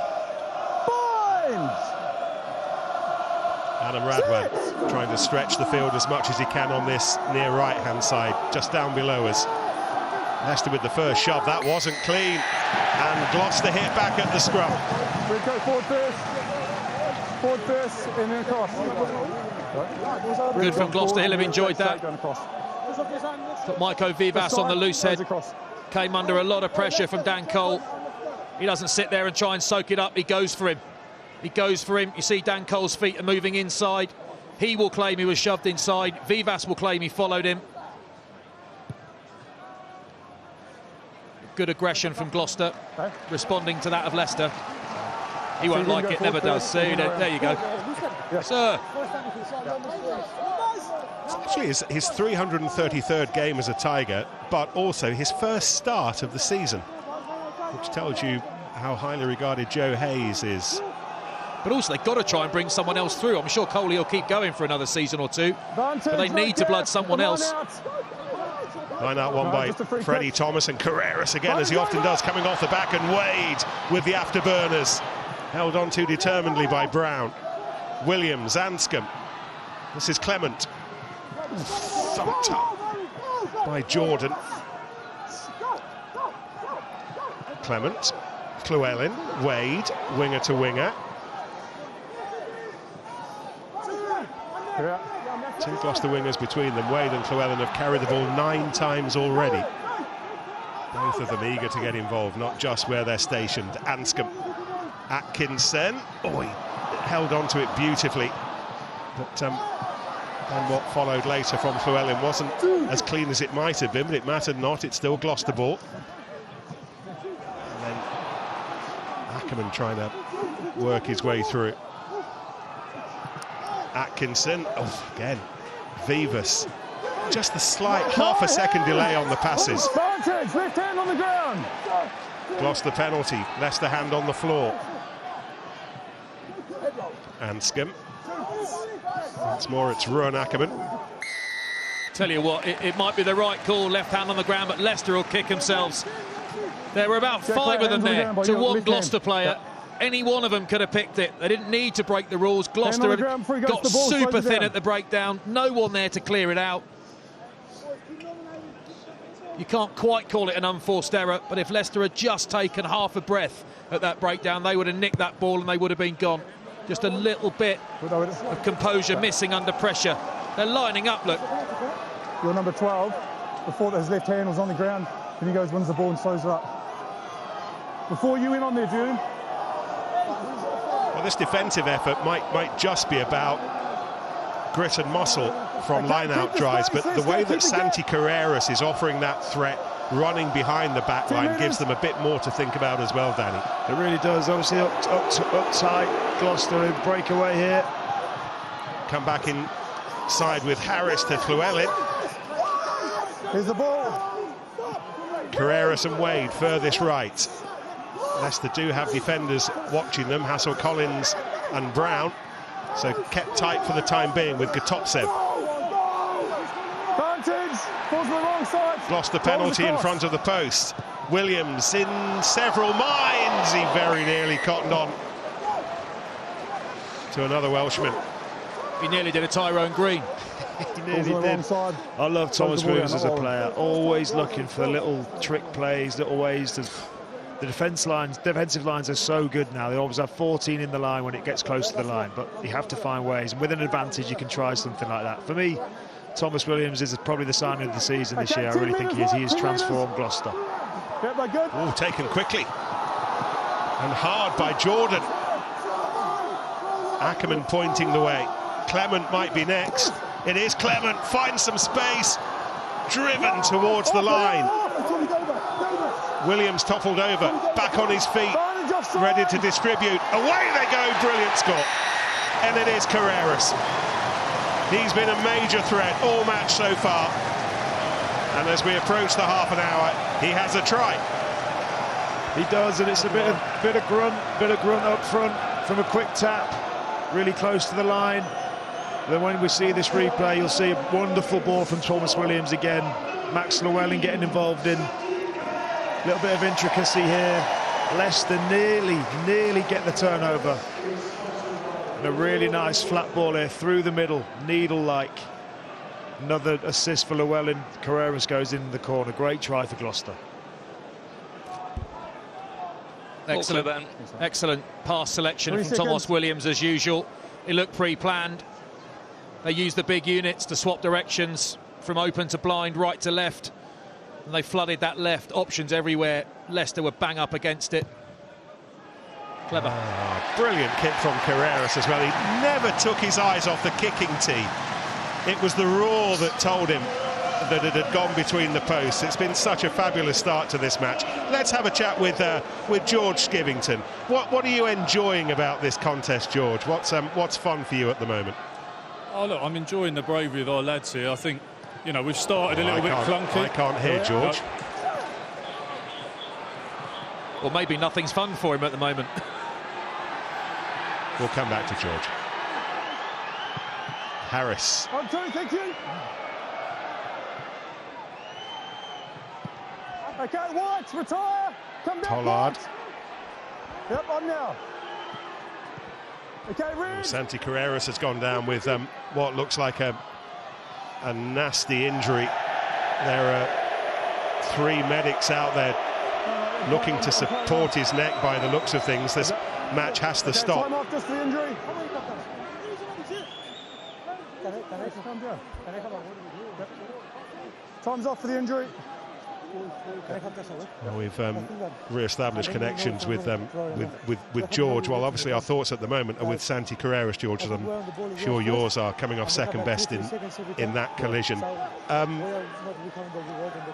S1: Adam Radwan trying to stretch the field as much as he can on this near right-hand side, just down below us. Leicester with the first shove, that wasn't clean, and Gloucester hit back at the scrum.
S4: We go forward first, and then across.
S2: Good from Gloucester. He'll have enjoyed that. Got Maiko Vivas on the loose head. Came under a lot of pressure from Dan Cole. He doesn't sit there and try and soak it up. He goes for him. He goes for him. You see Dan Cole's feet are moving inside. He will claim he was shoved inside. Vivas will claim he followed him. Good aggression from Gloucester, responding to that of Leicester. He won't like it, never does. See, there you go. Sir.
S1: It's actually his 333rd game as a Tiger, but also his first start of the season, which tells you how highly regarded Joe Hayes is.
S2: But also they've got to try and bring someone else through. I'm sure Coley will keep going for another season or two, but they need to blood someone else.
S1: Line out one by Freddie Thomas, and Carreras again, as he often does, coming off the back, and Wade with the afterburners. Held on to determinedly by Brown. Williams, Anscombe. This is Clement. Thumped up by Jordan. Clement, Llewellyn, Wade, winger to winger. Two Gloucester wingers between them. Wade and Llewellyn have carried the ball 9 times already. Both of them eager to get involved, not just where they're stationed. Anscombe, Atkinson. Oh, he held on to it beautifully. But and what followed later from Llewellyn wasn't as clean as it might have been, but it mattered not. It's still Gloucester ball. And then Ackerman trying to work his way through it. Atkinson, oh, again, Vivas. Just the slight half a second delay on the passes.
S4: Advantage, left hand on the ground.
S1: Gloucester penalty, Leicester hand on the floor. Anscombe. Once more, it's Ruan Ackerman.
S2: Tell you what, it might be the right call, left hand on the ground, but Leicester will kick themselves. There were about 5 of them there to one Gloucester player. Any one of them could have picked it. They didn't need to break the rules. Gloucester had got super thin at the breakdown. No one there to clear it out. You can't quite call it an unforced error, but if Leicester had just taken half a breath at that breakdown, they would have nicked that ball and they would have been gone. Just a little bit of composure missing under pressure. They're lining up, look.
S4: Your number 12, before his left hand was on the ground, and he goes, wins the ball and slows it up. Before you went on there, June.
S1: Well, this defensive effort might just be about grit and muscle from line-out drives, but the way that Santi Carreras is offering that threat, running behind the back line, gives them a bit more to think about as well, Danny.
S3: It really does. Obviously up tight, Gloucester in breakaway here.
S1: Come back inside with Harris to Llewellyn.
S4: Here's the ball.
S1: Carreras and Wade furthest right. Leicester do have defenders watching them, Hassel Collins and Brown, so kept tight for the time being with Gotopsev.
S4: Vantage, falls to the wrong side.
S1: Gloucester penalty in front of the post. Williams in several minds. He very nearly cottoned on to another Welshman.
S2: He nearly did a Tyrone Green.
S3: He nearly did. I love Thomas Williams as a player. Always looking for little trick plays, little ways to... The defensive lines are so good now. They always have 14 in the line when it gets close to the line, but you have to find ways. And with an advantage, you can try something like that. For me, Thomas Williams is probably the signing of the season this year. I really think he is. He has transformed Gloucester.
S1: Oh, taken quickly. And hard by Jordan. Ackerman pointing the way. Clement might be next. It is Clement. Finds some space. Driven towards the line. Williams toppled over, back on his feet, ready to distribute. Away they go, brilliant score. And it is Carreras. He's been a major threat all match so far. And as we approach the half an hour, he has a try.
S3: He does, and it's a bit of grunt up front from a quick tap, really close to the line. Then when we see this replay, you'll see a wonderful ball from Thomas Williams again. Max Llewellyn getting involved in. A little bit of intricacy here. Leicester nearly get the turnover. And a really nice flat ball here through the middle, needle-like. Another assist for Llewellyn. Carreras goes in the corner. Great try for Gloucester.
S2: Excellent pass selection from Thomas Williams as usual. It looked pre-planned. They used the big units to swap directions from open to blind, right to left. And they flooded that left, options everywhere. Leicester were bang up against it. Clever.
S1: Brilliant kick from Carreras as well. He never took his eyes off the kicking tee. It was the roar that told him that it had gone between the posts. It's been such a fabulous start to this match. Let's have a chat with George Skivington. What are you enjoying about this contest, George? What's fun for you at the moment?
S6: Oh, look, I'm enjoying the bravery of our lads here. I think, you know, we've started a little bit clunky.
S1: I can't hear George.
S2: Well, maybe nothing's fun for him at the moment.
S1: We'll come back to George. Harris.
S4: Thank you. Okay, White, retire. Come down.
S1: Pollard.
S4: Yep, on now. Okay, Rees.
S1: Santi Carreras has gone down with what looks like a nasty injury. There are 3 medics out there looking to support his neck by the looks of things. This match has to stop.
S4: Time off just for the injury. Time's off for the injury.
S1: Well, we've re-established connections with George. Well, obviously our thoughts at the moment are with Santi Carreras, George, as I'm sure yours are, coming off second best in that collision.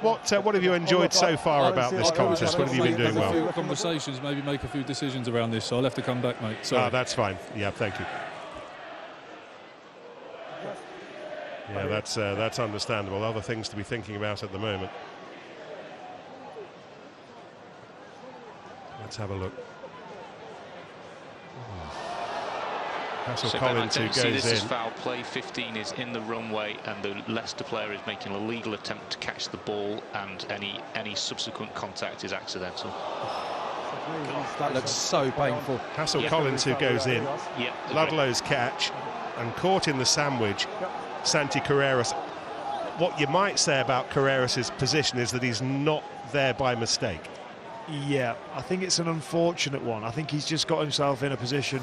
S1: What have you enjoyed so far about this contest? What have you been doing well?
S6: Conversations, maybe make a few decisions around this, so I'll have to come back, mate. Sorry.
S1: That's fine. Yeah, thank you. Yeah, that's understandable. Other things to be thinking about at the moment. Let's have a look. Hassel Collins who goes
S5: this
S1: in.
S5: Is foul play. 15 is in the runway, and the Leicester player is making a legal attempt to catch the ball, and any subsequent contact is accidental.
S2: That looks so painful.
S1: Hassel Collins who goes in. Ludlow's catch, and caught in the sandwich. Santi Carreras what you might say about Carreras' position is that he's not there by mistake.
S3: Yeah, I think it's an unfortunate one. I think he's just got himself in a position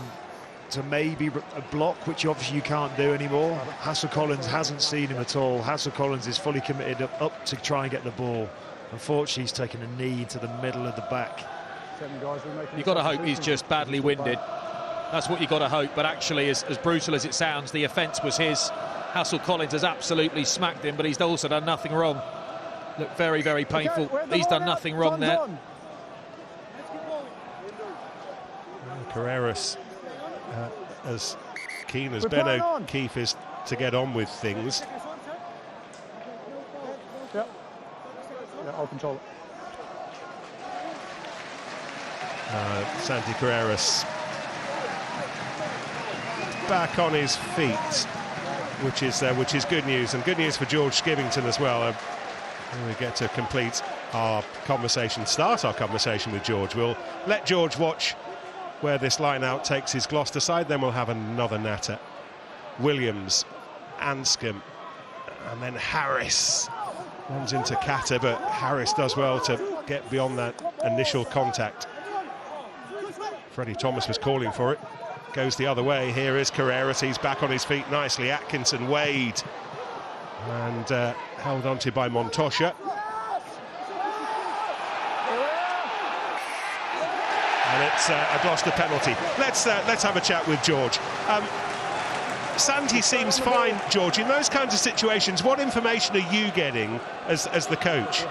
S3: to maybe a block, which obviously you can't do anymore. Hassel-Collins hasn't seen him at all. Hassel-Collins is fully committed up to try and get the ball. Unfortunately, he's taken a knee to the middle of the back.
S2: You've got to hope he's just badly winded. That's what you've got to hope. But actually, as brutal as it sounds, the offence was his. Hassel-Collins has absolutely smacked him, but he's also done nothing wrong. Looked very, very painful. He's done nothing wrong there.
S1: Carreras, as keen as Ben O'Keefe is to get on with things.
S4: Yeah, I'll control it.
S1: Santi Carreras back on his feet, which is good news, and good news for George Skivington as well. We get to complete our conversation, start our conversation with George. We'll let George watch where this line-out takes his Gloucester side, then we'll have another natter. Williams, Anscombe, and then Harris. Runs into Kata, but Harris does well to get beyond that initial contact. Freddie Thomas was calling for it. Goes the other way. Here is Carreras. He's back on his feet nicely. Atkinson, Wade. And held onto by Montosha. And it's a Gloucester penalty. Let's have a chat with George. Santi seems fine, George. In those kinds of situations, what information are you getting as the coach?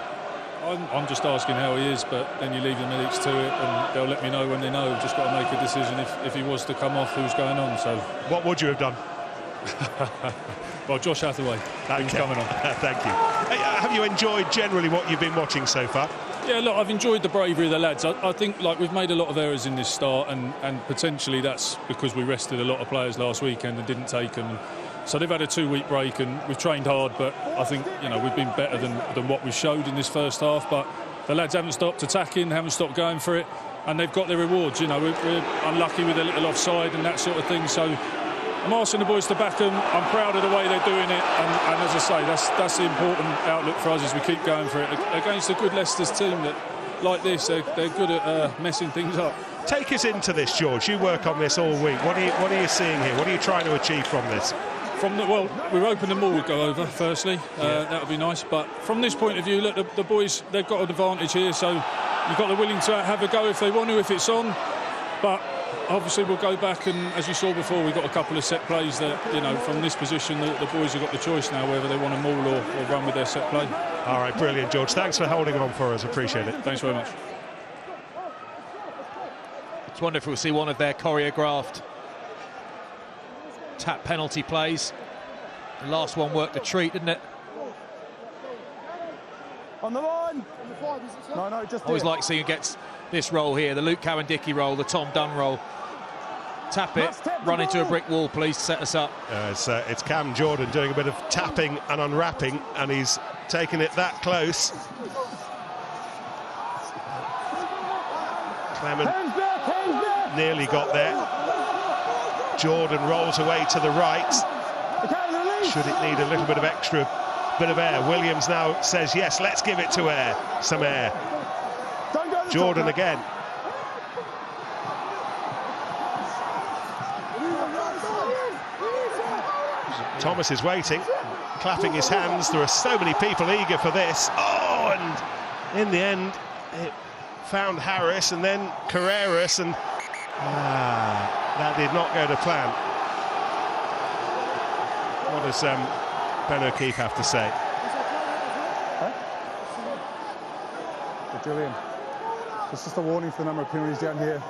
S6: I'm just asking how he is, but then you leave the medics to it, and they'll let me know when they know. We've just got to make a decision if he was to come off, who's going on. So,
S1: what would you have done?
S6: Well, Josh Hathaway, who's coming on.
S1: Thank you. Have you enjoyed generally what you've been watching so far?
S6: Yeah, look, I've enjoyed the bravery of the lads. I think we've made a lot of errors in this start, and potentially that's because we rested a lot of players last weekend and didn't take them. So they've had a 2-week break, and we've trained hard, but I think we've been better than what we showed in this first half. But the lads haven't stopped attacking, haven't stopped going for it, and they've got their rewards. We're unlucky with a little offside and that sort of thing. So I'm asking the boys to back them. I'm proud of the way they're doing it, and as I say, that's the important outlook for us as we keep going for it against a good Leicester's team that, like this, they're good at messing things up.
S1: Take us into this, George. You work on this all week. What are you seeing here? What are you trying to achieve from this?
S6: We're hoping the ball would go over firstly. That would be nice. But from this point of view, look, the boys, they've got an advantage here. So you've got to be willing to have a go if they want to, if it's on. But obviously we'll go back, and as you saw before, we've got a couple of set plays that, from this position, the boys have got the choice now whether they want to maul or run with their set play.
S1: All right, brilliant, George. Thanks for holding on for us. Appreciate it.
S6: Thanks very much.
S2: It's wonderful to see one of their choreographed tap penalty plays. The last one worked a treat, didn't it?
S4: On the line. No, just
S2: always like seeing gets this roll here, the Luke Cowan-Dickey roll, the Tom Dunn roll. Tap it, run into a brick wall, please, set us up.
S1: It's Cam Jordan doing a bit of tapping and unwrapping, and he's taken it that close. Clement nearly got there. Jordan rolls away to the right. Should it need a little bit of extra bit of air? Williams now says yes, let's give it to air. Some air. Jordan again. Thomas is waiting, clapping his hands. There are so many people eager for this. Oh, and in the end, it found Harris and then Carreras, and that did not go to plan. What does Ben O'Keefe have to say?
S4: Julian, it's just a warning for the number of penalties down here.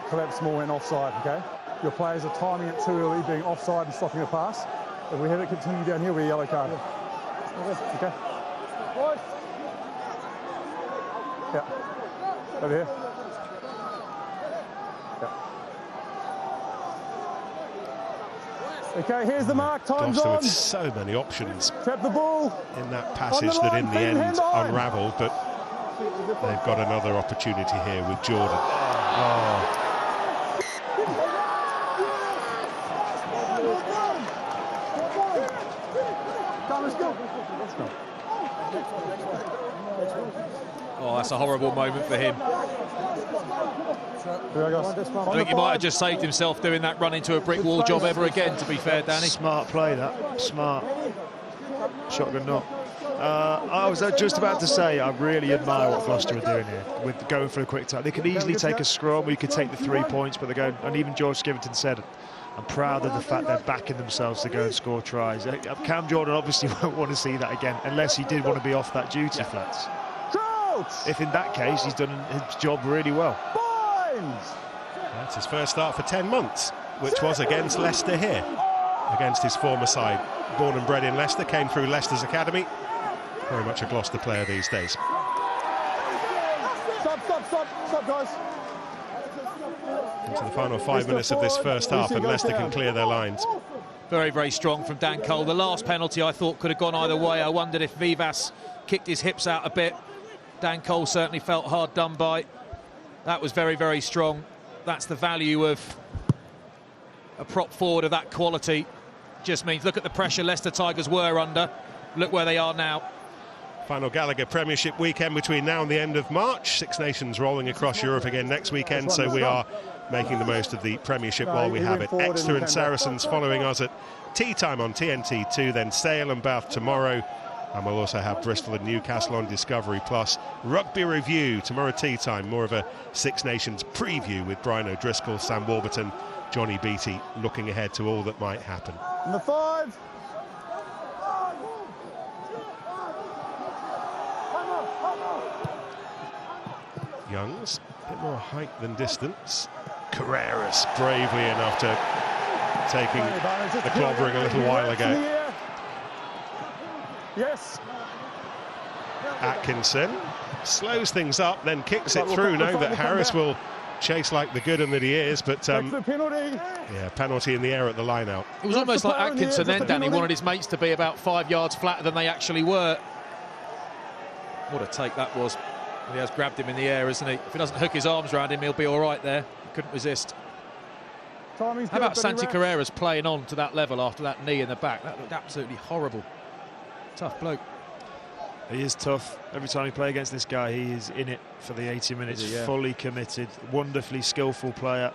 S4: Collapse more when offside, okay? Your players are timing it too early, being offside and stopping a pass. If we have it continue down here, we're yellow card. Okay? Yeah. Over here. Yeah. Okay, here's the mark. Time's
S1: Gloucester
S4: on.
S1: with so many options.
S4: Tap the ball.
S1: In that passage that in the end unravelled, but they've got another opportunity here with Jordan. Oh.
S2: That's a horrible moment for him. I think he might have just saved himself doing that run into a brick wall job ever again, to be fair, Danny.
S3: Smart play, that. Smart. Shotgun knock. I was just about to say, I really admire what Gloucester are doing here with going for a quick time. They could easily take a scrum, we could take the 3 points, but they're going, and even George Skivington said, I'm proud of the fact they're backing themselves to go and score tries. Cam Jordan obviously won't want to see that again, unless he did want to be off that duty, Flats. If in that case, he's done his job really well.
S1: That's his first start for 10 months, which was against Leicester here, against his former side. Born and bred in Leicester, came through Leicester's academy. Very much a Gloucester player these days.
S4: Stop, guys.
S1: Into the final 5 minutes of this first half, and Leicester can clear their lines.
S2: Very, very strong from Dan Cole. The last penalty I thought could have gone either way. I wondered if Vivas kicked his hips out a bit. Dan Cole certainly felt hard done by. That was very, very strong. That's the value of a prop forward of that quality. Just means, look at the pressure Leicester Tigers were under. Look where they are now.
S1: Final Gallagher Premiership weekend between now and the end of March. Six Nations rolling across Europe again next weekend, so we are making the most of the Premiership while we have it. Exeter and Saracens following us at tea time on TNT2, then Sale and Bath tomorrow. And we'll also have Bristol and Newcastle on Discovery Plus. Rugby Review tomorrow tea time, more of a Six Nations preview with Brian O'Driscoll, Sam Warburton, Johnny Beattie, looking ahead to all that might happen.
S4: Number 5.
S1: Youngs, a bit more height than distance. Carreras bravely enough to taking the clobbering a little while ago.
S4: Yes.
S1: Atkinson slows things up, then kicks it through. Know that Harris will chase like the good un that he is, but yeah, penalty in the air at the line out.
S2: It was almost like Atkinson then, Danny, wanted his mates to be about 5 yards flatter than they actually were. What a take that was. He has grabbed him in the air, isn't he? If he doesn't hook his arms around him, he'll be all right there. He couldn't resist. How about Santi Carreras playing on to that level after that knee in the back? That looked absolutely horrible. Tough bloke.
S3: He is tough. Every time we play against this guy, he is in it for the 80 minutes, fully committed, wonderfully skillful player.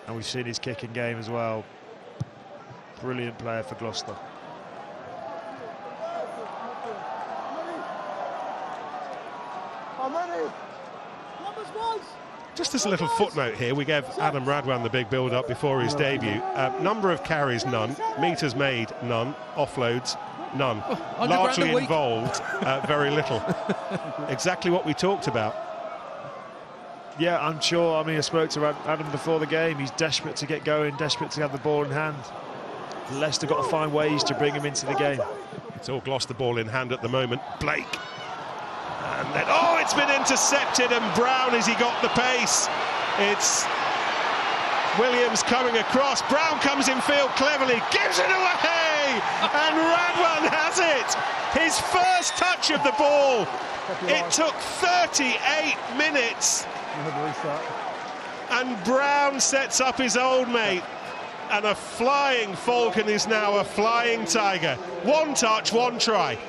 S3: And we've seen his kicking game as well. Brilliant player for Gloucester.
S1: Just as a little footnote here, we gave Adam Radwan the big build-up before his debut. Number of carries, none. Meters made, none. Offloads, none. Largely involved, very little. Exactly what we talked about.
S3: Yeah, I'm sure. I mean, I spoke to Adam before the game. He's desperate to get going, desperate to have the ball in hand. Leicester got to find ways to bring him into the game.
S1: It's all Gloucester ball in hand at the moment. Blake. And then, oh, it's been intercepted, and Brown, has he got the pace? It's Williams coming across. Brown comes in field cleverly, gives it away, and Radwan has it. His first touch of the ball. It took 38 minutes. And Brown sets up his old mate. And a flying Falcon is now a flying Tiger. One touch, one try.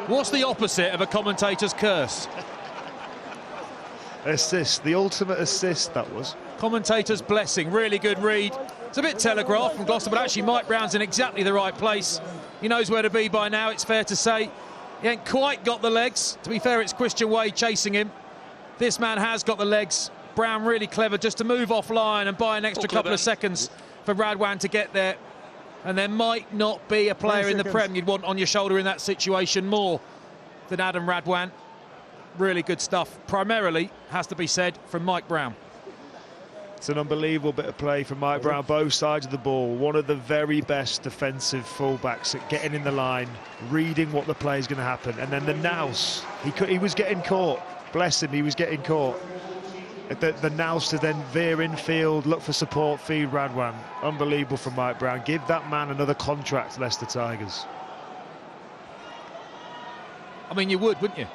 S2: What's the opposite of a commentator's curse?
S3: Assist, the ultimate assist, that was.
S2: Commentator's blessing, really good read. It's a bit telegraphed from Gloucester, but actually Mike Brown's in exactly the right place. He knows where to be by now, it's fair to say. He ain't quite got the legs. To be fair, it's Christian Wade chasing him. This man has got the legs. Brown really clever just to move offline and buy an extra couple of seconds for Radwan to get there. And there might not be a player in the Prem you'd want on your shoulder in that situation more than Adam Radwan. Really good stuff. Primarily, has to be said, from Mike Brown.
S3: It's an unbelievable bit of play from Mike Brown, both sides of the ball. One of the very best defensive fullbacks at getting in the line, reading what the play is going to happen. And then the nous, he was getting caught. Bless him, he was getting caught. The nous to then veer infield, look for support, feed Radwan. Unbelievable from Mike Brown. Give that man another contract, Leicester Tigers.
S2: I mean, you would, wouldn't you?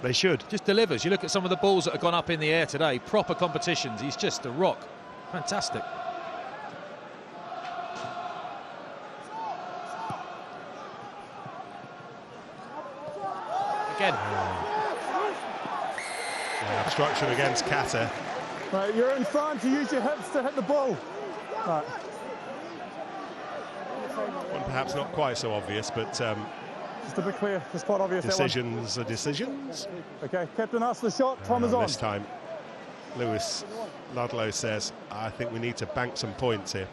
S3: They should.
S2: Just delivers. You look at some of the balls that have gone up in the air today. Proper competitions. He's just a rock. Fantastic. Again.
S1: Obstruction against Kata.
S4: Right, you're in front to use your hips to hit the ball. Right.
S1: One perhaps not quite so obvious, but
S4: Just to be clear, it's quite obvious.
S1: decisions are decisions.
S4: Okay, captain asks the shot, time is on.
S1: This time, Lewis Ludlow says, I think we need to bank some points here.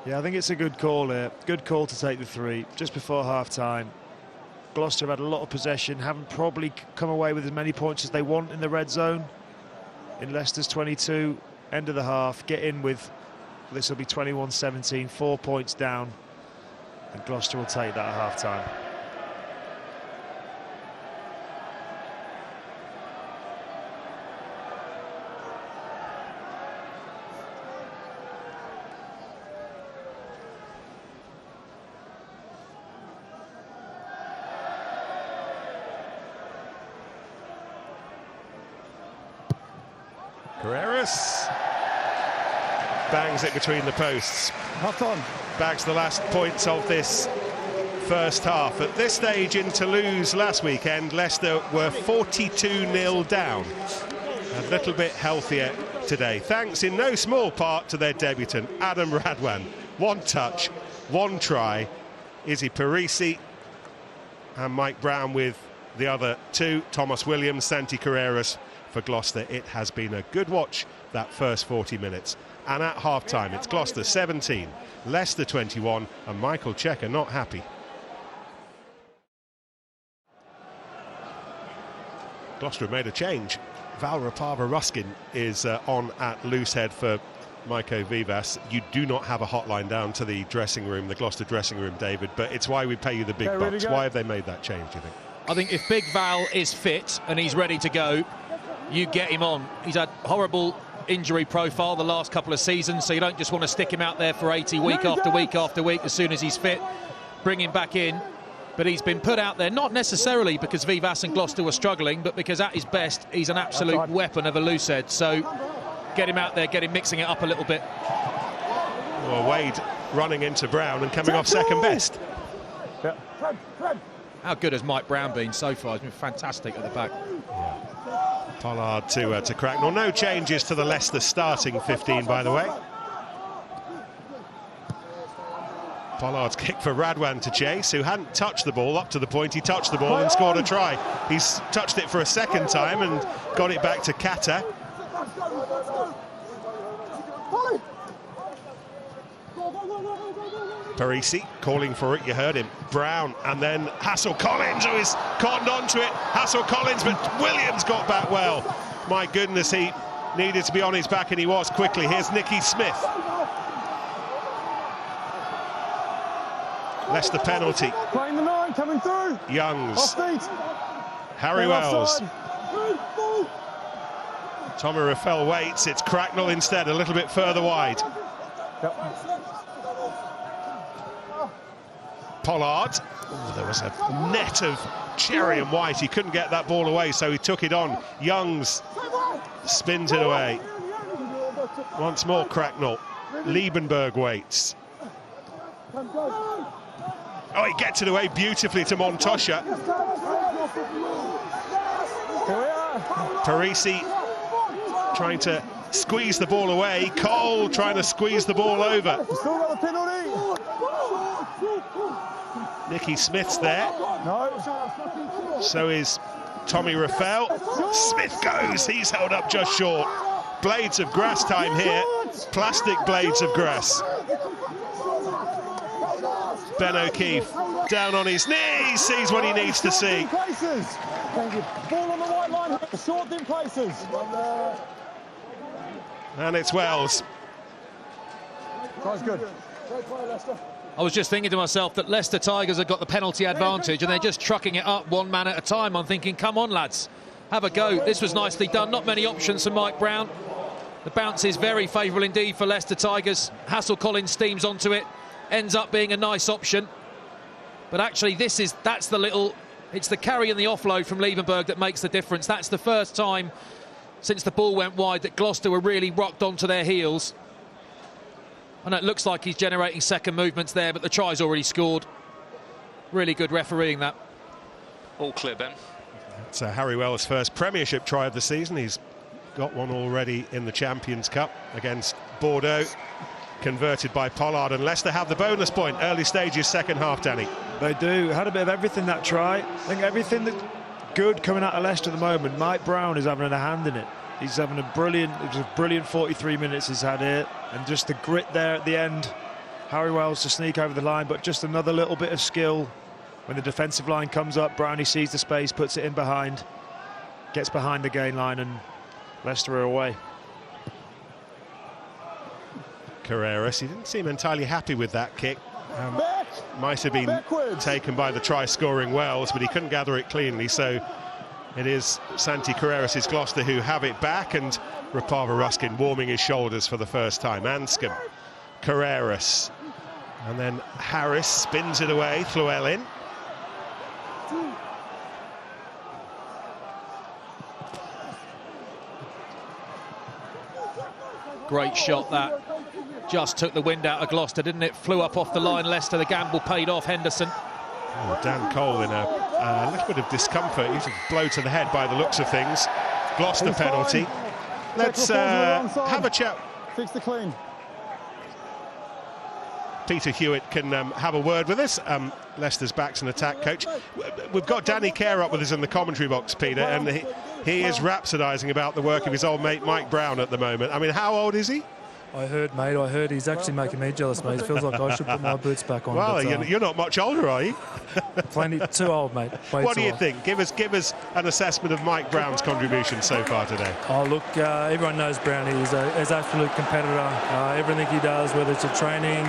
S3: Yeah, I think it's a good call here. Good call to take the 3 just before half-time. Gloucester have had a lot of possession, haven't probably come away with as many points as they want in the red zone. In Leicester's 22, end of the half, get in with, this will be 21-17, 4 points down, and Gloucester will take that at half-time.
S1: Carreras bangs it between the posts.
S4: Half on.
S1: Bags the last points of this first half. At this stage in Toulouse last weekend, Leicester were 42-0 down. A little bit healthier today, thanks in no small part to their debutant, Adam Radwan. 1 touch, 1 try. Izzy Parisi and Mike Brown with the other 2. Thomas Williams, Santi Carreras for Gloucester. It has been a good watch, that first 40 minutes. And at half-time, it's Gloucester 17, Leicester 21, and Michael Checker not happy. Gloucester have made a change. Val Rapava-Ruskin is on at loose head for Maiko Vivas. You do not have a hotline down to the dressing room, the Gloucester dressing room, David, but it's why we pay you the big bucks. Why have they made that change, do you think?
S2: I think if Big Val is fit and he's ready to go, you get him on. He's had horrible injury profile the last couple of seasons, so you don't just want to stick him out there for 80 week after week after week. As soon as he's fit, bring him back in. But he's been put out there not necessarily because Vivas and Gloucester were struggling, but because at his best he's an absolute weapon of a loose head. So get him out there, get him mixing it up a little bit.
S1: Well, Wade running into Brown and coming off second best.
S2: How good has Mike Brown been so far? He's been fantastic at the back.
S1: Pollard to Cracknell. No changes to the Leicester starting 15, by the way. Pollard's kick for Radwan to chase, who hadn't touched the ball up to the point he touched the ball and scored a try. He's touched it for a second time and got it back to Kata. Parisi calling for it, you heard him. Brown and then Hassel-Collins, who is cottoned onto it. Hassel-Collins, but Williams got back well. My goodness, he needed to be on his back and he was quickly. Here's Nicky Smith. Leicester penalty.
S4: Playing the 9, coming through.
S1: Youngs.
S4: Off feet.
S1: Harry Wells. Tommy Raffel waits. It's Cracknell instead, a little bit further wide. Pollard. Oh, there was a net of cherry and white. He couldn't get that ball away, so he took it on. Youngs spins it away. Once more, Cracknell. Liebenberg waits. Oh, he gets it away beautifully to Montosha. Parisi trying to squeeze the ball away. Cole trying to squeeze the ball over.
S4: Still got a penalty.
S1: Nicky Smith's there.
S4: No.
S1: So is Tommy Raffel. Smith goes. He's held up just short. Blades of grass time here. Plastic blades of grass. Ben O'Keefe down on his knees, sees what he needs to see.
S4: Ball on the white line, short in places.
S1: And it's Wells.
S4: That's good.
S2: I was just thinking to myself that Leicester Tigers have got the penalty advantage and they're just trucking it up one man at a time. I'm thinking, come on, lads, have a go. This was nicely done. Not many options for Mike Brown. The bounce is very favourable indeed for Leicester Tigers. Hassel-Collins steams onto it. Ends up being a nice option. But actually, it's the carry and the offload from Liebenberg that makes the difference. That's the first time since the ball went wide that Gloucester were really rocked onto their heels. I know it looks like he's generating second movements there, but the try's already scored. Really good refereeing that.
S5: All clear, Ben.
S1: It's Harry Wells' first Premiership try of the season. He's got one already in the Champions Cup against Bordeaux, converted by Pollard, and Leicester have the bonus point. Early stages, second half, Danny.
S3: They do. Had a bit of everything that try. I think everything that's good coming out of Leicester at the moment. Mike Brown is having a hand in it. He's having it was a brilliant 43 minutes he's had here, and just the grit there at the end. Harry Wells to sneak over the line, but just another little bit of skill. When the defensive line comes up, Brownie sees the space, puts it in behind, gets behind the gain line, and Leicester are away.
S1: Carreras, he didn't seem entirely happy with that kick. Might have been taken by the try-scoring Wells, but he couldn't gather it cleanly, so it is Santi Carreras' Gloucester who have it back, and Rapava-Ruskin warming his shoulders for the first time. Anscombe, Carreras, and then Harris spins it away, Llewellyn.
S2: Great shot that. Just took the wind out of Gloucester, didn't it? Flew up off the line, Leicester. The gamble paid off. Henderson.
S1: Oh, Dan Cole in a little bit of discomfort. He's a blow to the head by the looks of things. Gloucester penalty. Let's have a chat.
S4: Fix the clean.
S1: Peter Hewitt can have a word with us. Leicester's backs and attack coach. We've got Danny Kerr up with us in the commentary box, Peter, and he is rhapsodising about the work of his old mate Mike Brown at the moment. I mean, how old is he?
S7: I heard, mate. I heard he's actually making me jealous, mate. It feels like I should put my boots back on.
S1: Well,
S7: but,
S1: you're not much older, are you?
S7: Plenty too old, mate.
S1: What do you think? Give us an assessment of Mike Brown's contribution so far today.
S7: Oh, look, everyone knows Brownie is an absolute competitor. Everything he does, whether it's a training,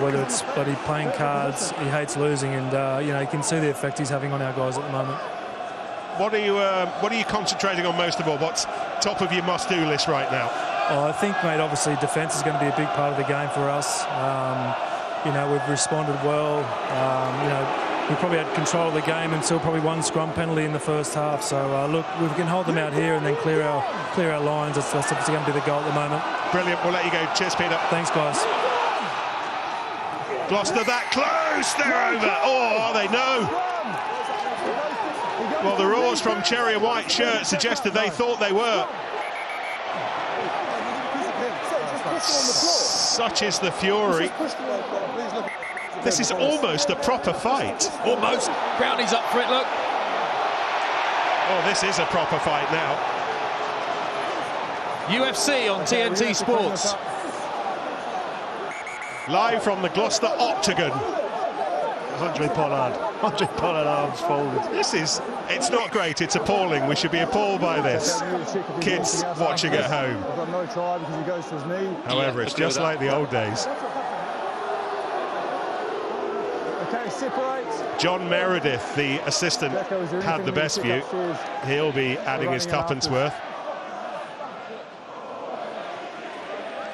S7: whether it's bloody playing cards, he hates losing, and you can see the effect he's having on our guys at the moment.
S1: What are you concentrating on most of all? What's top of your must-do list right now?
S7: Oh, I think, mate, obviously defence is going to be a big part of the game for us. We've responded well. We probably had control of the game until probably one scrum penalty in the first half. So, look, we can hold them out here and then clear our lines. That's obviously going to be the goal at the moment.
S1: Brilliant. We'll let you go. Cheers, Peter.
S7: Thanks, guys.
S1: Gloucester that close. They're over. Oh, are they? No. Well, the roars from Cherry and White shirt suggested they thought they were. Such is the fury. This is almost a proper fight.
S2: Almost. Brownie's up for it, look.
S1: Oh, this is a proper fight now.
S2: UFC on TNT Sports.
S1: Live from the Gloucester Octagon.
S3: Andre Pollard arms folded.
S1: It's not great, it's appalling. We should be appalled by this. Kids watching at home.
S4: I've got no try because he goes to his knee.
S1: However, it's just like the old days.
S4: Okay, separate.
S1: John Meredith, the assistant, had the best view. He'll be adding his tuppence worth.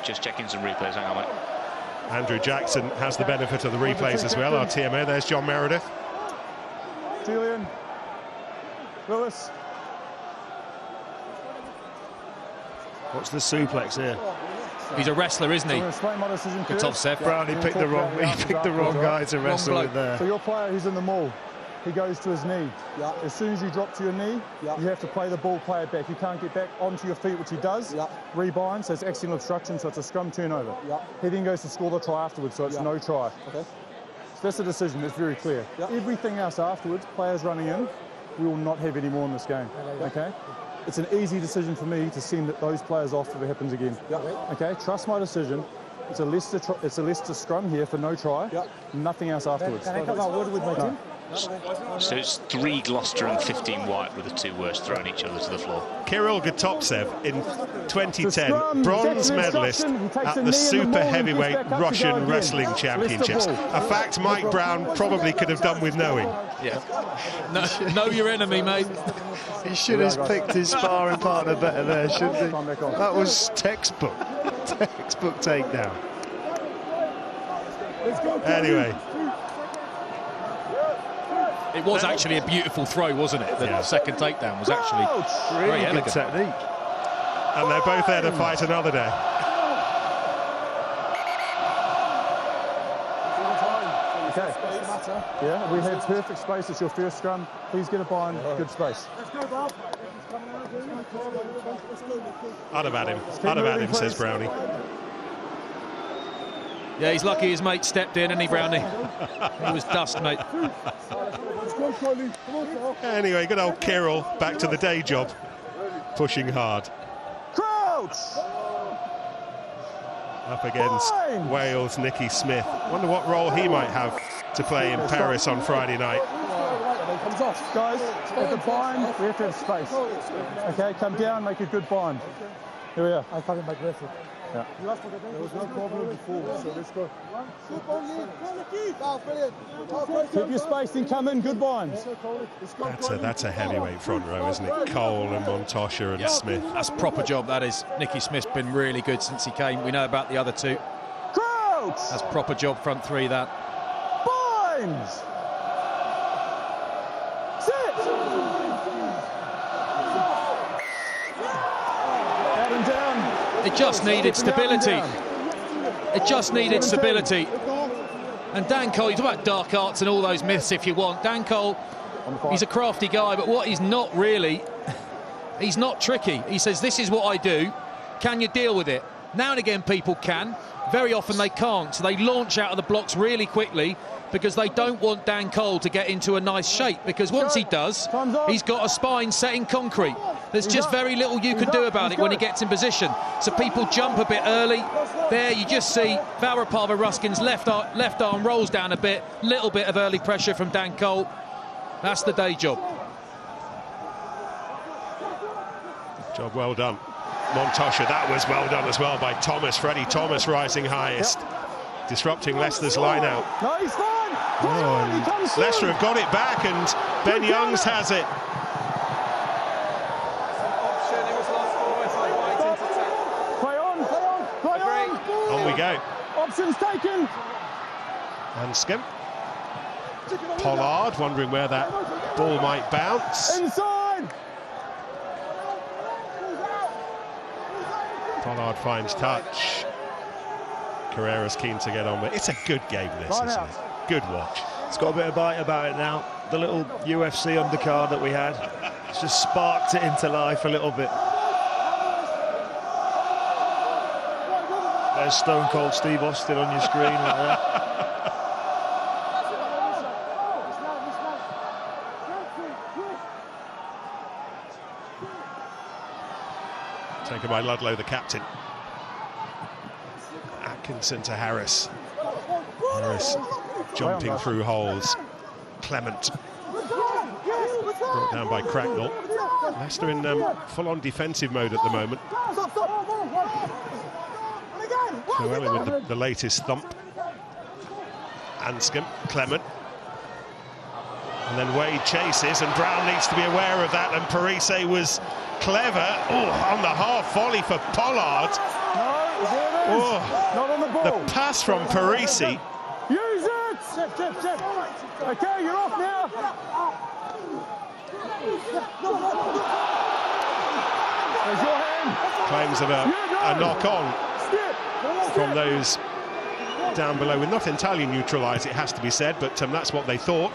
S5: Just checking some replays, hang on, mate.
S1: Andrew Jackson has the benefit of the replays as well, our TMO. There's John Meredith.
S4: Julian. Lewis.
S3: What's the suplex here?
S2: He's a wrestler, isn't he?
S4: Katovsev.
S3: Brownie picked the wrong guy to wrestle with there.
S4: So your player who's in the maul, he goes to his knee. Yeah. As soon as you drop to your knee, you have to play the ball, play it back. You can't get back onto your feet, which he does. Rebind, so it's external obstruction, so it's a scrum turnover. He then goes to score the try afterwards, so it's no try. Okay. So that's the decision, it's very clear. Everything else afterwards, players running in, we will not have any more in this game. Okay? It's an easy decision for me to send those players off if it happens again. Okay, trust my decision. It's a Leicester scrum here for no try. Nothing else afterwards.
S8: Can I come out word with my team?
S5: So it's 3 Gloucester and 15 White, with the 2 worst throwing each other to the floor.
S1: Kirill Katovsev in 2010, bronze medalist at the super heavyweight Russian wrestling championships. A fact Mike Brown probably could have done with knowing.
S2: Yeah. Know your enemy, mate.
S3: He should have picked his sparring partner better there, shouldn't he? That was textbook takedown.
S1: Anyway.
S2: It was actually a beautiful throw, wasn't it? The second takedown was actually
S3: really
S2: very
S3: good
S2: elegant.
S3: technique.
S1: And they're both there to fight another day.
S4: Okay. Yeah, we had perfect space. It's your first scrum. Please get a bind. Good space.
S1: I'd have had him. I'd have had him, says Brownie.
S2: Yeah, he's lucky his mate stepped in, isn't he, Brownie? He was dust, mate.
S1: Anyway, good old Kirill back to the day job, pushing hard.
S4: Crouch!
S1: Up against Wales, Nicky Smith. Wonder what role he might have to play in Paris on Friday night.
S4: Guys, at the bind, we have to have space. Okay, come down, make a good bind. Here we are. I can't make aggressive. Yeah. There was no problem before, so let's go. Keep your spacing coming, good binds.
S1: That's a heavyweight front row, isn't it? Cole and Montosha and Smith.
S2: That's a proper job, that is. Nicky Smith's been really good since he came. We know about the other two.
S4: Crouch!
S2: That's proper job, front three, that.
S4: Binds! Sit! Out and down.
S2: It just needed stability. It just needed stability. And Dan Cole, you talk about dark arts and all those myths if you want. Dan Cole, he's a crafty guy, but what he's not really, he's not tricky. He says, this is what I do. Can you deal with it? Now and again, people can. Very often they can't. So they launch out of the blocks really quickly because they don't want Dan Cole to get into a nice shape, because once he does, he's got a spine set in concrete. There's just very little you can do about it when he gets in position. So people jump a bit early. There you just see Rapava-Ruskin's left arm rolls down a bit. Little bit of early pressure from Dan Cole. That's the day job.
S1: Job well done. Montosha, that was well done as well by Thomas. Freddie Thomas rising highest. Disrupting Leicester's line out.
S4: No, he's fine.
S1: Leicester have got it back, and Ben Youngs has it. On we go.
S4: Options taken.
S1: And Skim. Pollard wondering where that ball might bounce.
S4: Inside.
S1: Pollard finds touch. Carrera's keen to get on, but it's a good game, this, isn't it? Good watch.
S3: It's got a bit of bite about it now. The little UFC undercard that we had, it's just sparked it into life a little bit. There's Stone Cold Steve Austin on your screen right there.
S1: Taken by Ludlow, the captain. Atkinson to Harris. Harris jumping through holes. Clement brought down by Cracknell. Leicester in full-on defensive mode at the moment. Llewellyn with the latest thump. Anscombe, Clement. And then Wade chases, and Brown needs to be aware of that, and Parise was clever. Oh, on the half volley for Pollard.
S4: Oh, not on the ball.
S1: The pass from Parise.
S4: Use it! Okay, you're off now. There's your hand.
S1: Claims of a knock-on from those down below. We're not entirely neutralised, it has to be said, but that's what they thought.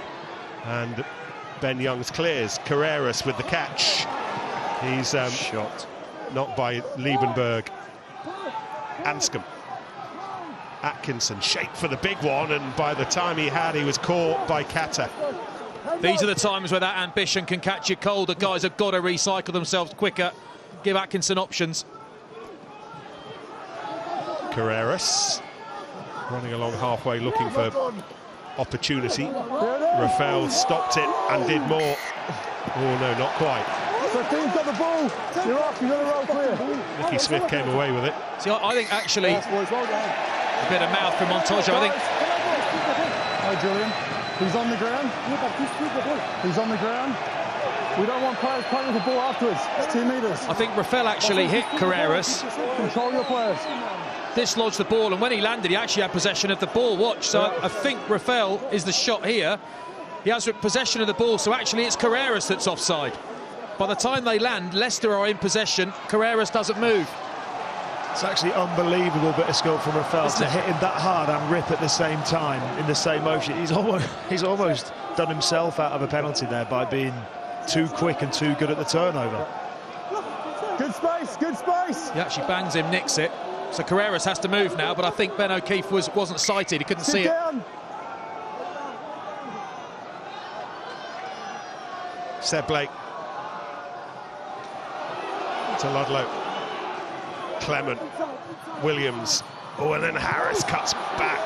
S1: And Ben Youngs clears. Carreras with the catch. He's shot, knocked by Liebenberg. Anscombe. Atkinson shaped for the big one, and by the time he was caught by Kata.
S2: These are the times where that ambition can catch you cold. The guys have got to recycle themselves quicker. Give Atkinson options.
S1: Carreras running along halfway looking for opportunity. Rafael stopped it and did more. Oh no, not quite.
S4: So team's got the ball. You're off, you've got to roll clear.
S1: Nicky Smith came away with it.
S2: See, I think actually a bit of mouth from Montosha. I think.
S4: Oh, Julian, he's on the ground. He's on the ground. We don't want players playing with the ball afterwards. It's 2 metres.
S2: I think Rafael actually hit Carreras.
S4: Control your players.
S2: Dislodged the ball, and when he landed, he actually had possession of the ball. Watch, so I think Rafael is the shot here. He has possession of the ball, so actually it's Carreras that's offside. By the time they land, Leicester are in possession. Carreras doesn't move.
S3: It's actually unbelievable bit of skill from Raphael to hit him that hard and rip at the same time in the same motion. He's almost done himself out of a penalty there by being too quick and too good at the turnover.
S4: Good space, good space.
S2: He actually bangs him, nicks it. So Carreras has to move now, but I think Ben O'Keefe wasn't sighted. He couldn't see it.
S1: Seb Blake to Ludlow. Clement, Williams, and then Harris cuts back.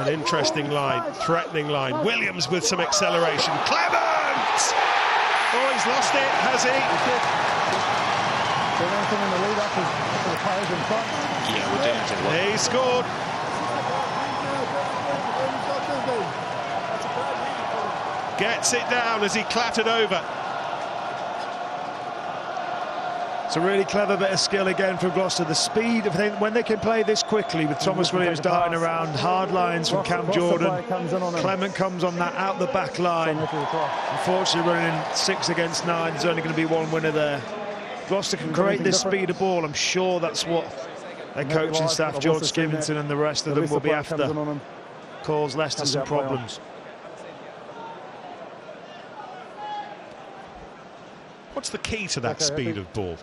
S1: An interesting line, threatening line. Williams with some acceleration. Clement! Oh, he's lost it, has he?
S5: Yeah, we're doing it well.
S1: He scored. Gets it down as he clattered over.
S3: It's a really clever bit of skill again from Gloucester. The speed of when they can play this quickly with Thomas Williams darting around, hard lines from Cam Jordan. Clement comes on that out the back line. Unfortunately, running 6 against 9, there's only going to be one winner there. Gloucester can create this speed of ball. I'm sure that's what their coaching staff, George Skivington and the rest of them, will be after. Cause Leicester some problems.
S1: What's the key to that speed of ball?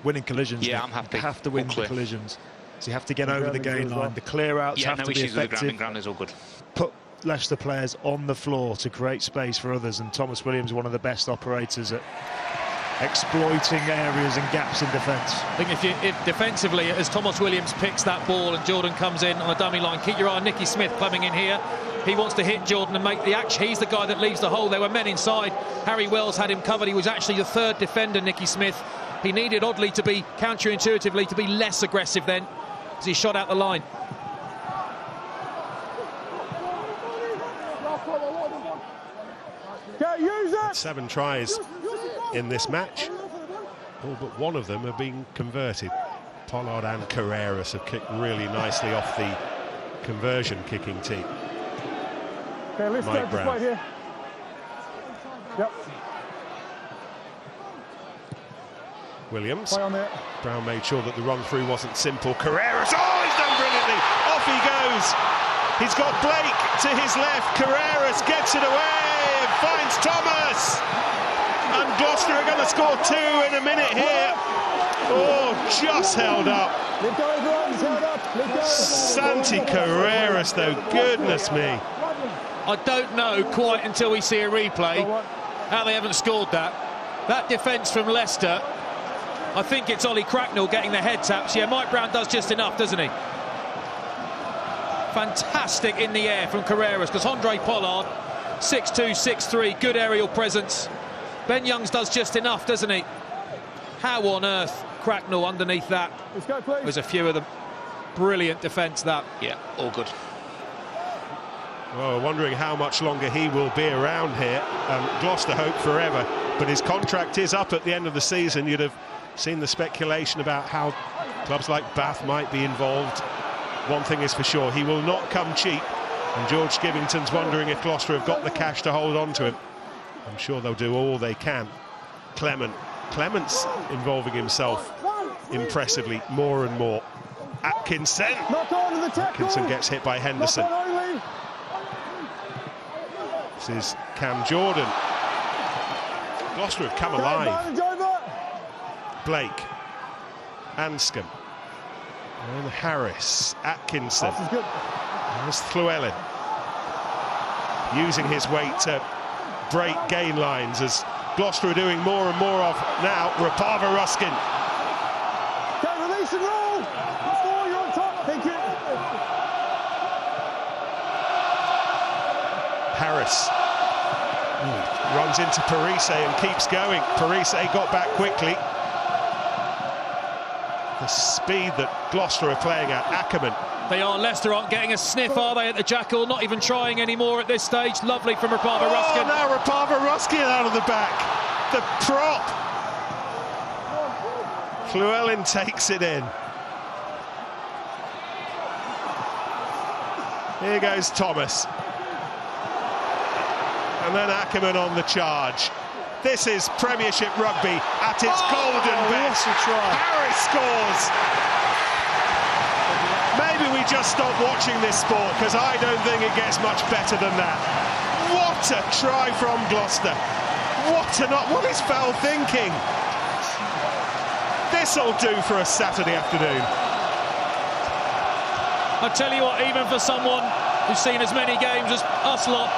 S3: Winning collisions.
S5: Yeah, I'm happy.
S3: You have to win the collisions. So you have to get over the gain line. The clear-outs have to be effective.
S5: The ground is all good.
S3: Put Leicester players on the floor to create space for others, and Thomas Williams, one of the best operators at exploiting areas and gaps in defence.
S2: I think if defensively, as Thomas Williams picks that ball and Jordan comes in on a dummy line, keep your eye on Nicky Smith coming in here. He wants to hit Jordan and make the action. He's the guy that leaves the hole. There were men inside. Harry Wells had him covered. He was actually the third defender, Nicky Smith. He needed, oddly, to be counterintuitively, to be less aggressive then as he shot out the line.
S4: Use it.
S1: 7 tries in this match. All but one of them have been converted. Pollard and Carreras have kicked really nicely off the conversion kicking team.
S4: Okay, let's
S1: Mike
S4: go
S1: Brown.
S4: right here. Yep.
S1: Williams.
S4: Play on there.
S1: Brown made sure that the run-through wasn't simple. Carreras, oh, he's done brilliantly. Off he goes. He's got Blake to his left. Carreras gets it away and finds Thomas. And Gloucester are going to score 2 in a minute here. Oh, just held up.
S4: Let go, everyone. Held up. Let go.
S1: Santi Carreras, though, goodness me.
S2: I don't know quite until we see a replay how they haven't scored that. That defence from Leicester, I think it's Ollie Cracknell getting the head taps. Yeah, Mike Brown does just enough, doesn't he? Fantastic in the air from Carreras, because Andre Pollard, 6'2", 6'3", good aerial presence. Ben Youngs does just enough, doesn't he? How on earth Cracknell underneath that?
S4: Let's go, please.
S2: There's a few of them. Brilliant defence, that.
S5: Yeah, all good.
S1: Well, wondering how much longer he will be around here. Gloucester hope forever, but his contract is up at the end of the season. You'd have seen the speculation about how clubs like Bath might be involved. One thing is for sure, he will not come cheap, and George Skivington's wondering if Gloucester have got the cash to hold on to him. I'm sure they'll do all they can. Clement's involving himself impressively more and more. Atkinson.
S4: Knock on to the tackle.
S1: Atkinson gets hit by Henderson.
S4: Knock on only.
S1: This is Cam Jordan. Gloucester have come alive.
S4: Advantage over.
S1: Blake, Anscombe, and Harris, Atkinson.
S4: This is good.
S1: There's Llewellyn, using his weight to break gain lines, as Gloucester are doing more and more of now. Rapava-Ruskin.
S4: Okay, release and roll. Four, you're on top. Thank you.
S1: Harris runs into Parise and keeps going. Parise got back quickly. The speed that Gloucester are playing at. Ackerman.
S2: They are. Leicester aren't getting a sniff, are they, at the Jackal? Not even trying anymore at this stage. Lovely from Rapava-Ruskin.
S1: Oh, now Rapava-Ruskin out of the back. The prop. Llewellyn takes it in. Here goes Thomas. And then Ackerman on the charge. This is Premiership Rugby at its golden best. Harris scores. Maybe we just stop watching this sport, because I don't think it gets much better than that. What a try from Gloucester. What is Fell thinking? This'll do for a Saturday afternoon.
S2: I tell you what, even for someone who's seen as many games as us lot,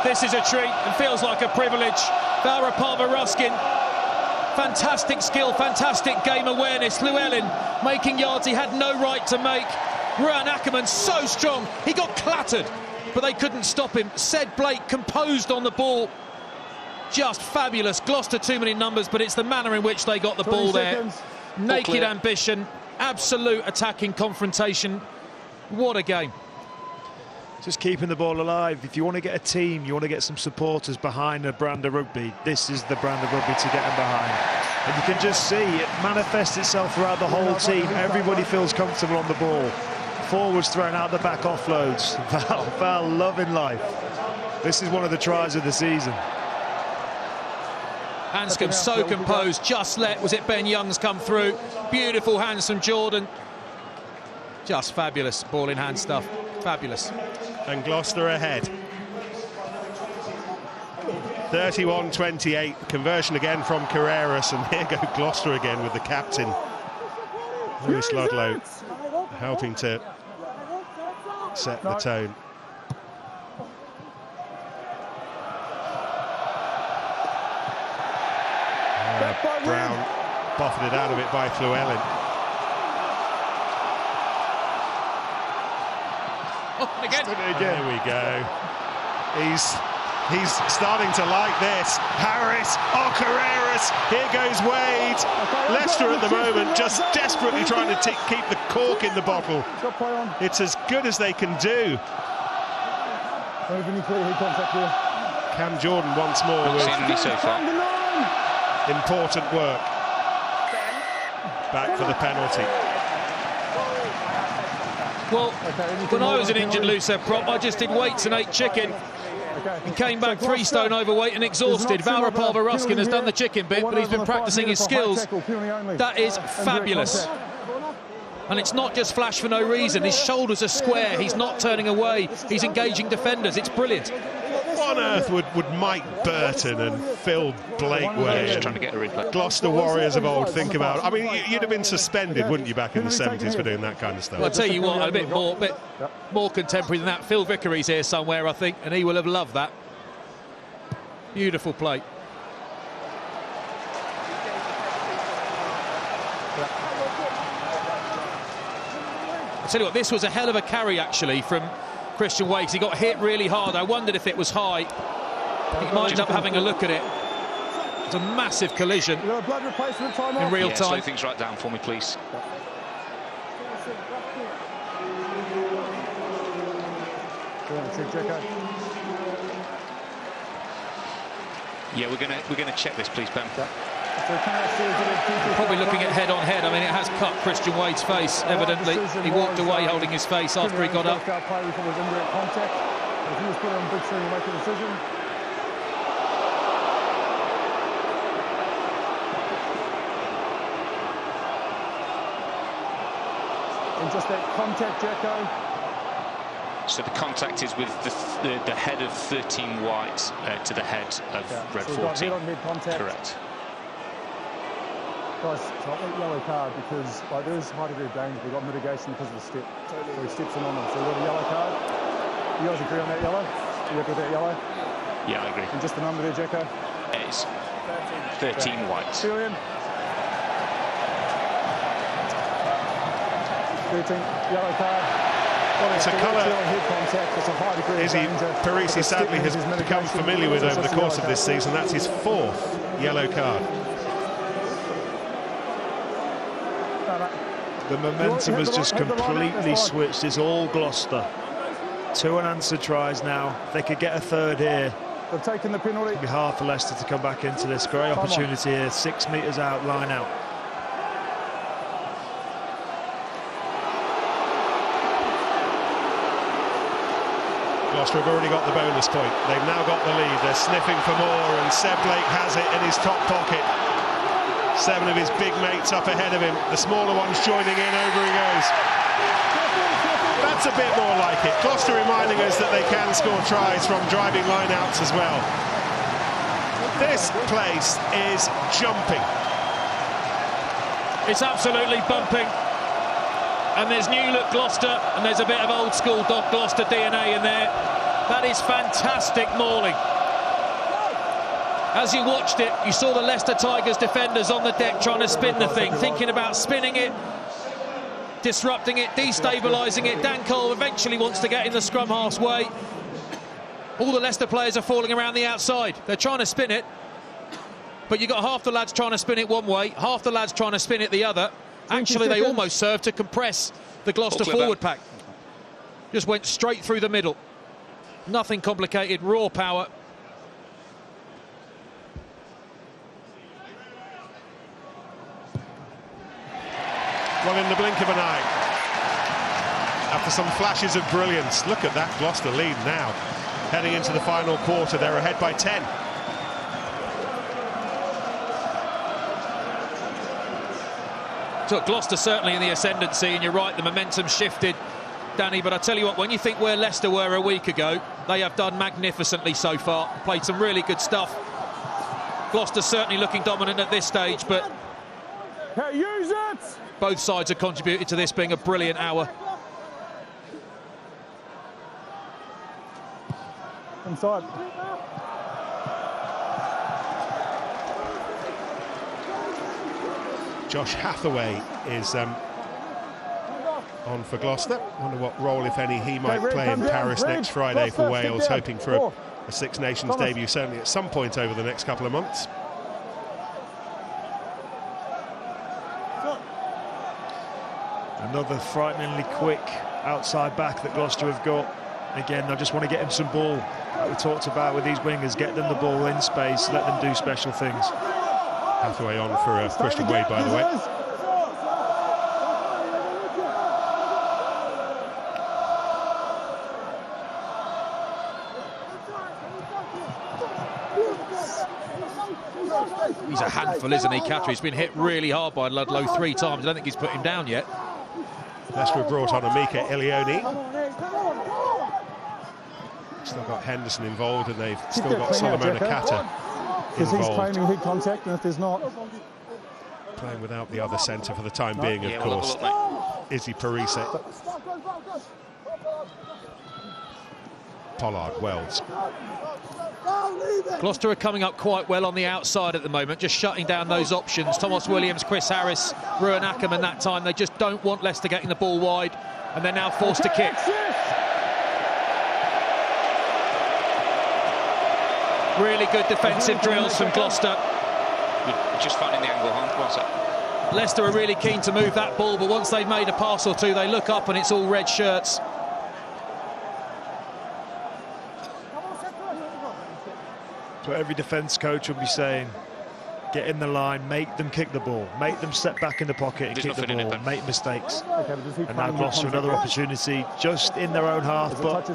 S2: this is a treat and feels like a privilege. Rapava-Ruskin, fantastic skill, fantastic game awareness. Llewellyn making yards he had no right to make. Ruan Ackerman so strong, he got clattered, but they couldn't stop him. Said Blake composed on the ball. Just fabulous. Gloucester too many numbers, but it's the manner in which they got the ball there. Naked ambition, absolute attacking confrontation. What a game.
S3: Just keeping the ball alive. If you want to get a team, you want to get some supporters behind a brand of rugby, this is the brand of rugby to get them behind. And you can just see it manifests itself throughout the whole team. Everybody feels comfortable on the ball. Forwards throwing out the back offloads. Val loving life. This is one of the tries of the season.
S2: Hanscom so composed, just let, was it Ben Young's come through? Beautiful hands from Jordan. Just fabulous ball in hand stuff, fabulous.
S1: And Gloucester ahead. 31-28, conversion again from Carreras, and here go Gloucester again with the captain, Lewis Ludlow, helping to set the tone. Brown buffeted out of it by Llewellyn.
S2: Oh, again.
S1: There we go. He's starting to like this. Harris, Carreras, here goes Wade. Leicester at the moment just desperately trying to keep the cork in the bottle. It's as good as they can do. Cam Jordan once more with
S5: so far.
S1: important work. Back for the penalty.
S2: Well, when I was an injured loosehead prop, I just did weights and ate chicken. He came back 3 stone overweight and exhausted. Rapava-Ruskin has done the chicken bit, but he's been practicing his skills. That is fabulous. And it's not just flash for no reason. His shoulders are square. He's not turning away. He's engaging defenders. It's brilliant.
S1: What on earth would Mike Burton and Phil Blakeway,
S5: just trying to get a replay,
S1: Gloucester Warriors of old think about? I mean, you'd have been suspended, wouldn't you, back in the 70s for doing that kind of stuff?
S2: Well, I'll tell you what, a bit more contemporary than that. Phil Vickery's here somewhere, I think, and he will have loved that. Beautiful play. I'll tell you what, this was a hell of a carry, actually, from Christian Wakes. He got hit really hard. I wondered if it was high. He might end up having a look at it. It's a massive collision in real time.
S5: Slow things right down for me, please. Yeah, we're gonna check this, please, Ben.
S2: Probably looking at head-on-head. I mean, it has cut Christian Wade's face, evidently. He walked away holding his face after he got up.
S4: Just that contact, Jacko.
S5: So the contact is with the head of 13 white to the head of red 14. Correct.
S4: Guys, so I think yellow card because there is a high degree of danger. We've got mitigation because of the step. So he steps in on them. So we've got a yellow card. You guys agree on that yellow? You happy with that yellow?
S5: Yeah, I agree.
S4: And just the number there, Jacko?
S5: It's 13 white.
S4: 13, yellow card. Well,
S1: it's a colour
S4: Izzy
S1: Parisi sadly has become familiar with over the course of this season. That's his 4th yellow card.
S3: The momentum has just completely switched. It's all Gloucester. 2 unanswered tries now. If they could get a 3rd here,
S4: they've taken the penalty.
S3: It'd be hard for Leicester to come back into this. Great opportunity here. 6 metres out, line out.
S1: Gloucester have already got the bonus point. They've now got the lead. They're sniffing for more, and Seb Blake has it in his top pocket. 7 of his big mates up ahead of him. The smaller ones joining in. Over he goes. That's a bit more like it. Gloucester reminding us that they can score tries from driving line-outs as well. This place is jumping.
S2: It's absolutely bumping. And there's new look Gloucester, and there's a bit of old school Gloucester DNA in there. That is fantastic mauling. As you watched it, you saw the Leicester Tigers defenders on the deck trying to spin the thing, thinking about spinning it, disrupting it, destabilising it. Dan Cole eventually wants to get in the scrum half's way. All the Leicester players are falling around the outside. They're trying to spin it, but you've got half the lads trying to spin it one way, half the lads trying to spin it the other. Actually, they almost served to compress the Gloucester forward pack. Just went straight through the middle. Nothing complicated, raw power.
S1: Well, in the blink of an eye, after some flashes of brilliance. Look at that Gloucester lead now. Heading into the final quarter, they're ahead by 10.
S2: So Gloucester certainly in the ascendancy, and you're right, the momentum shifted, Danny, but I tell you what, when you think where Leicester were a week ago, they have done magnificently so far, played some really good stuff. Gloucester certainly looking dominant at this stage, but
S4: Use it!
S2: both sides have contributed to this being a brilliant hour.
S4: Inside.
S1: Josh Hathaway is on for Gloucester. Wonder what role, if any, he might play in Paris next Friday for Wales, hoping for a Six Nations debut, certainly at some point over the next couple of months.
S3: Another frighteningly quick outside back that Gloucester have got. Again, I just want to get him some ball. Like we talked about with these wingers, get them the ball in space, let them do special things.
S1: Hathaway on for Christian Wade, by the way.
S2: He's a handful, isn't he, Cattery? He's been hit really hard by Ludlow 3 times. I don't think he's put him down yet.
S1: Leicester have brought on Amika Ilioni. Still got Henderson involved, and they've still got Solomon Akata
S4: because he's
S1: involved.
S4: claiming hit contact, and if there's not,
S1: Playing without the other centre for the time being, of course. Izzy Parise. Pollard, Wells.
S2: Gloucester are coming up quite well on the outside at the moment, just shutting down those options. Thomas Williams, Chris Harris, Ruan Ackerman that time. They just don't want Leicester getting the ball wide, and they're now forced to kick. Really good defensive drills from Gloucester.
S5: Just finding the angle, what's that?
S2: Leicester are really keen to move that ball, but once they've made a pass or two, they look up and it's all red shirts.
S3: So every defence coach will be saying, get in the line, make them kick the ball, make them step back in the pocket and kick the ball, make mistakes. And now Gloucester another opportunity just in their own half, but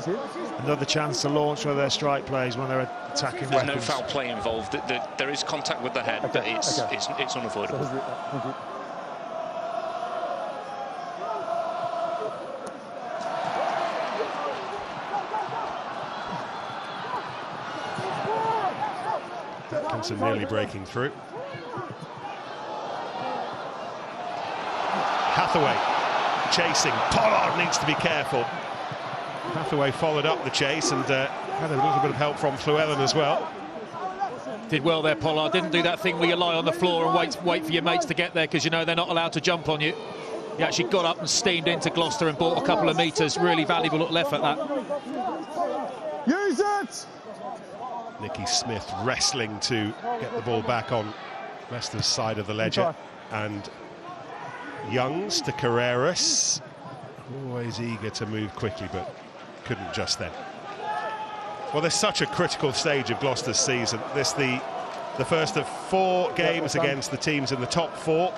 S3: another chance to launch one of their strike plays when they're attacking
S5: There's
S3: weapons.
S5: no foul play involved. There is contact with the head, but it's unavoidable.
S4: Thank you.
S1: Atkinson nearly breaking through. Hathaway chasing. Pollard needs to be careful. Hathaway followed up the chase and had a little bit of help from Llewellyn as well.
S2: Did well there, Pollard. Didn't do that thing where you lie on the floor and wait for your mates to get there because you know they're not allowed to jump on you. He actually got up and steamed into Gloucester and bought a couple of metres. Really valuable little effort, that.
S4: Use it!
S1: Nicky Smith wrestling to get the ball back on Leicester's side of the ledger. And Youngs to Carreras. Always eager to move quickly, but couldn't just then. Well, there's such a critical stage of Gloucester's season. This the first of 4 games against the teams in the top 4.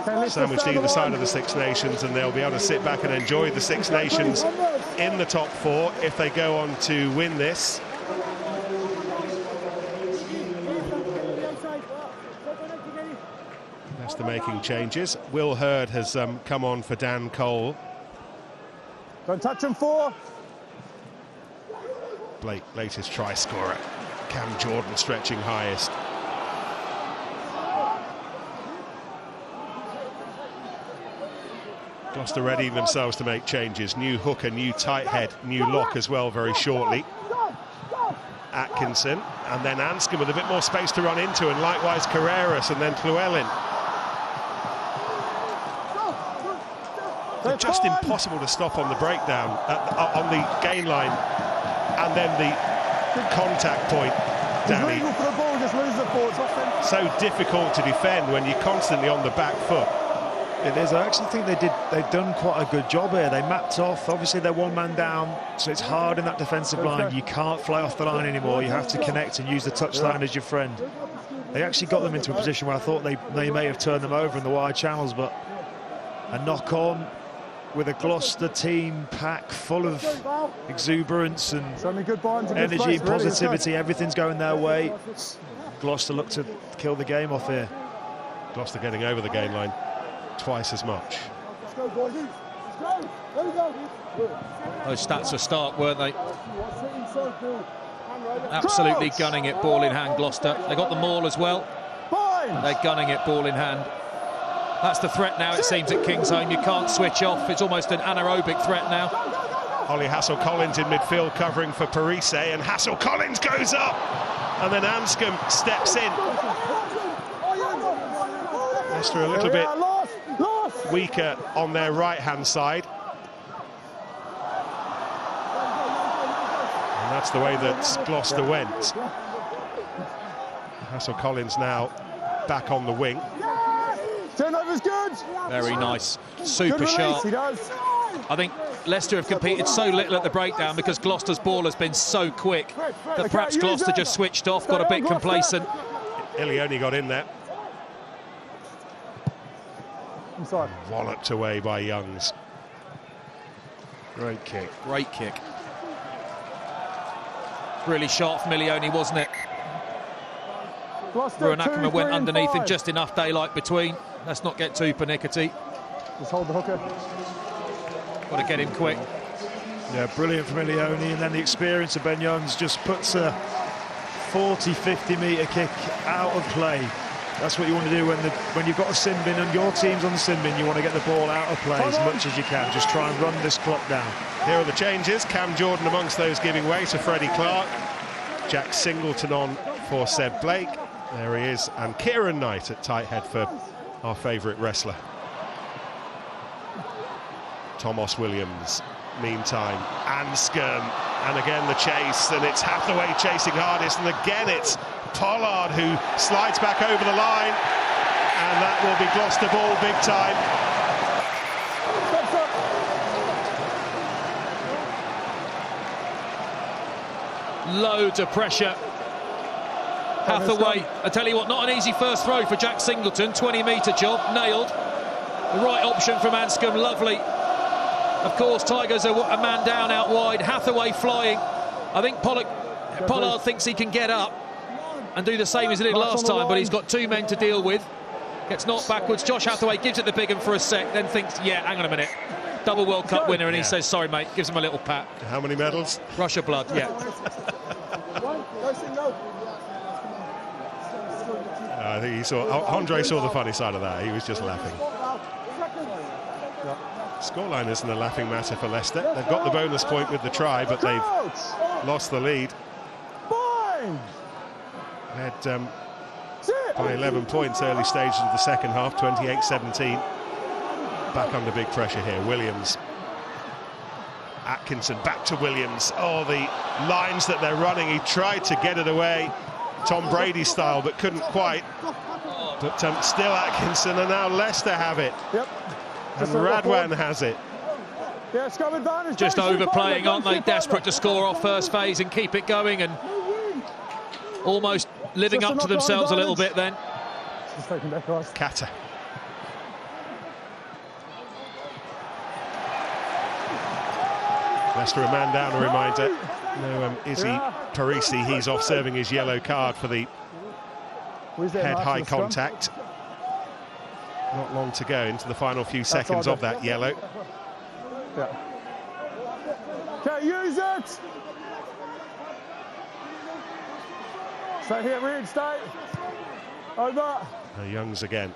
S1: sandwiched either side of the Six Nations, and they'll be able to sit back and enjoy the Six Nations in the top 4 if they go on to win this. Leicester making changes. Will Hurd has come on for Dan Cole.
S4: Don't touch him, 4.
S1: Blake, latest try scorer. Cam Jordan stretching highest. Gloucester readying themselves to make changes. New hooker, new tight head, new lock as well very shortly. Atkinson, and then Anscombe with a bit more space to run into, and likewise Carreras, and then Llewellyn. They're just impossible to stop on the breakdown, on the gain line, and then the contact point, Danny. So difficult to defend when you're constantly on the back foot.
S3: It is. I actually think they've done quite a good job here. They mapped off. Obviously, they're one man down, so it's hard in that defensive line. You can't fly off the line anymore. You have to connect and use the touchline as your friend. They actually got them into a position where I thought they may have turned them over in the wide channels, but a knock on with a Gloucester team pack full of exuberance and energy and positivity. Everything's going their way. Gloucester look to kill the game off here.
S1: Gloucester getting over the gain line twice as much.
S2: Those stats were stark, weren't they? Absolutely gunning it, ball in hand, Gloucester. They got the maul as well. They're gunning it, ball in hand. That's the threat now, it seems, at Kingsholm. You can't switch off. It's almost an anaerobic threat now.
S1: Ollie Hassel-Collins in midfield covering for Parise, and Hassel-Collins goes up, and then Anscombe steps in. Leicester a little bit weaker on their right-hand side. And that's the way that Gloucester went. Hassel-Collins now back on the wing.
S4: Turnover's good.
S2: Very nice. Super sharp. I think Leicester have competed so little at the breakdown because Gloucester's ball has been so quick that perhaps Gloucester just switched off, got a bit complacent.
S1: Ilioni got in there.
S4: Inside.
S1: Walloped away by Youngs. Great kick.
S2: Great kick. Really sharp from Ilioni, wasn't it? Ruan Ackerman went underneath him, just enough daylight between. Let's not get too pernickety.
S4: Just hold the hooker.
S2: Got to get him quick.
S3: Yeah, brilliant from Ilioni, and then the experience of Ben Youngs just puts a 40-50 metre kick out of play. That's what you want to do when you've got a sin bin and your team's on the sin bin. You want to get the ball out of play as much as you can. Just try and run this clock down.
S1: Here are the changes. Cam Jordan amongst those giving way to Freddie Clark. Jack Singleton on for Seb Blake. There he is. And Kieran Knight at tight head for our favourite wrestler. Thomas Williams, meantime, Anscombe, and again the chase, and it's Hathaway chasing hardest, and again it's Pollard who slides back over the line, and that will be Gloucester ball big time.
S2: Loads of pressure. Hathaway, I tell you what, not an easy first throw for Jack Singleton. 20-metre job, nailed. The right option from Anscombe, lovely. Of course, Tigers are a man down out wide. Hathaway flying. I think Pollard thinks he can get up and do the same as he did last time, but he's got 2 men to deal with. Gets knocked backwards. Josh Hathaway gives it the big one for a sec, then thinks, yeah, hang on a minute. Double World Cup winner, and he says, sorry, mate. Gives him a little pat.
S1: How many medals?
S2: Rush of blood, yeah.
S1: I think he saw, Andre saw the funny side of that. He was just laughing. Scoreline isn't a laughing matter for Leicester. They've got the bonus point with the try, but they've lost the lead. They had by 11 points early stages of the second half, 28-17. Back under big pressure here. Williams. Atkinson back to Williams. Oh, the lines that they're running. He tried to get it away, Tom Brady style, but couldn't quite. But still Atkinson, and now Leicester have it.
S4: Yep.
S1: And Radwan has it.
S4: Yeah, Scrum advantage.
S2: Just overplaying, aren't they? Desperate to score off first phase and keep it going, and almost living up to themselves a little bit then.
S1: Kata. Leicester a man down, a reminder. No, Izzy Parisi, he's off serving his yellow card for the head-high contact. Not long to go into the final few seconds of that yellow.
S4: Yeah. Okay, use it! Stay here, Reed, stay. Over.
S1: Youngs again.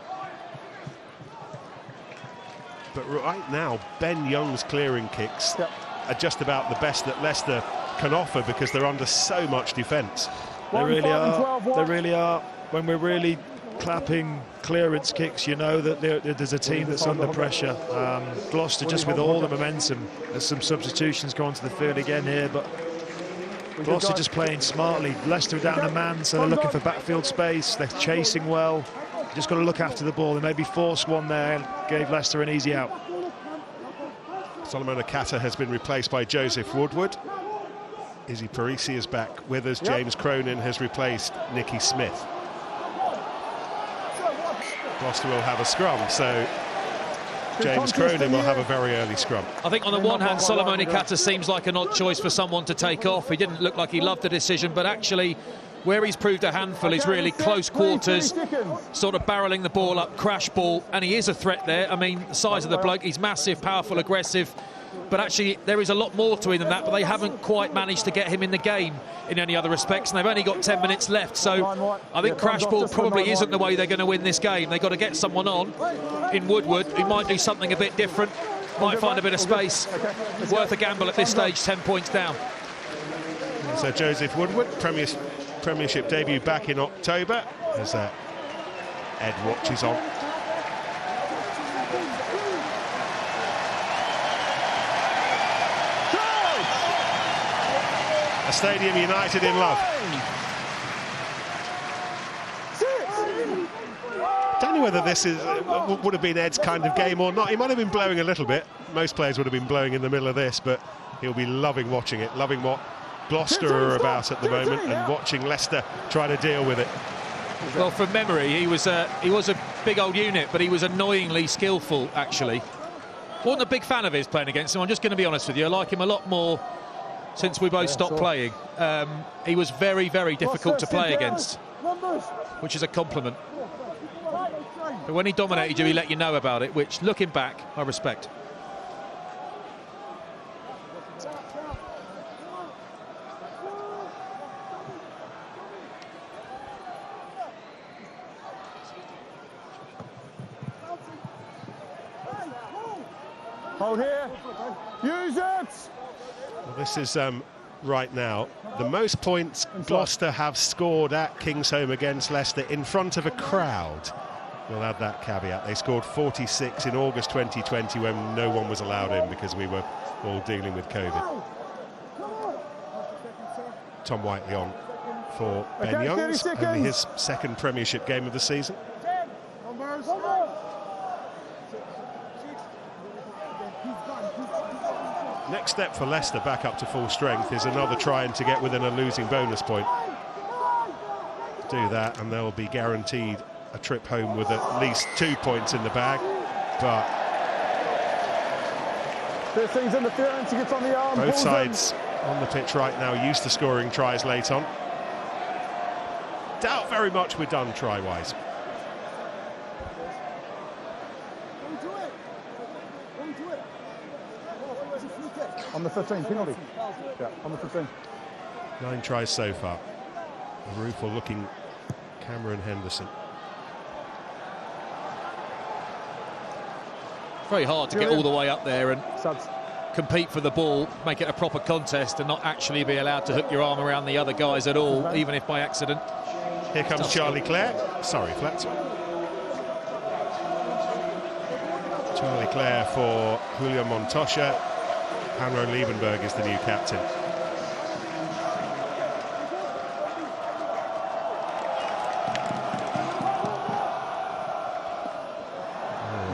S1: But right now, Ben Young's clearing kicks are just about the best that Leicester can offer because they're under so much defence.
S3: They really are. They really are. When we're really clapping clearance kicks, you know that there's a team that's under pressure. Gloucester just with all the momentum. There's some substitutions going to the field again here, but Gloucester just playing smartly. Leicester are down a man, so they're looking for backfield space. They're chasing well. Just got to look after the ball. They maybe forced one there, gave Leicester an easy out.
S1: Solomon Akata has been replaced by Joseph Woodward. Izzy Parisi is back with us. James Cronin has replaced Nicky Smith. Gloucester will have a scrum, so James Cronin will have a very early scrum.
S2: I think on the one hand, Solomon Akata seems like an odd choice for someone to take off. He didn't look like he loved the decision, but actually where he's proved a handful is really close quarters, sort of barrelling the ball up, crash ball, and he is a threat there. I mean, the size of the bloke, he's massive, powerful, aggressive, but actually there is a lot more to him than that, but they haven't quite managed to get him in the game in any other respects, and they've only got 10 minutes left, so I think crash ball probably isn't the way they're going to win this game. They've got to get someone on in Woodward who might do something a bit different, might find a bit of space. Worth a gamble at this stage, 10 points down.
S1: So Joseph Woodward, Premiership debut back in October, as Ed watches on. A stadium united in love. Don't know whether this is would have been Ed's kind of game or not. He might have been blowing a little bit. Most players would have been blowing in the middle of this, but he'll be loving watching it, loving what Gloucester are about at the moment, and watching Leicester try to deal with it.
S2: Well, from memory, he was a big old unit, but he was annoyingly skillful, actually. Wasn't a big fan of his playing against him, I'm just going to be honest with you. I like him a lot more since we both stopped playing. He was very, very difficult to play against, which is a compliment. But when he dominated you, he let you know about it, which, looking back, I respect.
S4: Hold here. Use it.
S1: Well, this is right now the most points Gloucester have scored at Kingsholm against Leicester in front of a crowd. We'll add that caveat. They scored 46 in August 2020 when no one was allowed in because we were all dealing with COVID. Tom Whiteley on for Ben Youngs, only his second Premiership game of the season. Next step for Leicester back up to full strength is another trying to get within a losing bonus point. Do that and they'll be guaranteed a trip home with at least 2 points in the bag. But
S4: This thing's interference, he gets on the arm.
S1: Both sides on the pitch right now used to scoring tries late on. Doubt very much we're done try-wise.
S4: On the 15, penalty. Yeah, on the 15.
S1: 9 tries so far. A rueful looking Cameron Henderson.
S2: Very hard to get all the way up there and compete for the ball, make it a proper contest and not actually be allowed to hook your arm around the other guys at all, even if by accident.
S1: Here comes Charlie Clare. Sorry, Flats. Charlie Clare for Julio Montoya. Hanro Liebenberg is the new captain.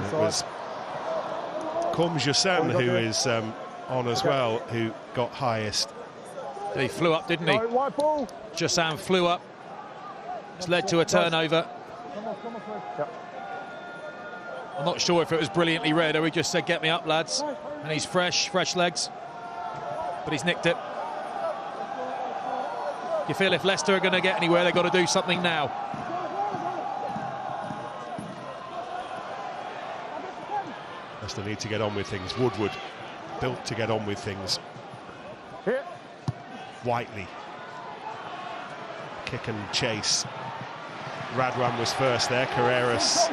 S1: It was Corm Jussan who is on as well, who got highest.
S2: He flew up, didn't he?
S4: White ball.
S2: Jussan flew up. It's led to a turnover. I'm not sure if it was brilliantly read or he just said, get me up, lads. And he's fresh legs. but he's nicked it. You feel if Leicester are going to get anywhere, they've got to do something now.
S1: Leicester need to get on with things. Woodward built to get on with things. Whiteley. Kick and chase. Radwan was first there. Carreras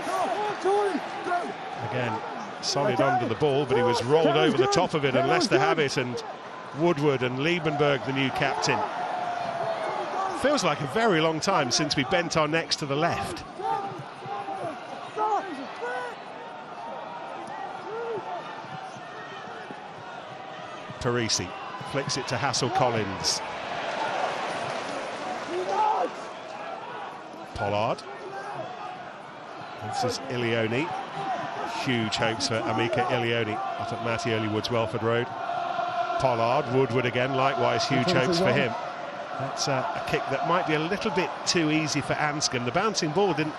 S1: again solid under the ball, but he was rolled over the top of it, and Leicester have it. And Woodward and Liebenberg, the new captain. Feels like a very long time since we bent our necks to the left. Parisi flicks it to Hassel-Collins. Pollard. This is Ilioni. Huge hopes for Amika Ilioni out at Mattioli Woods, Welford Road. Pollard, Woodward again, likewise huge hopes for him. That's a kick that might be a little bit too easy for Anscombe. The bouncing ball didn't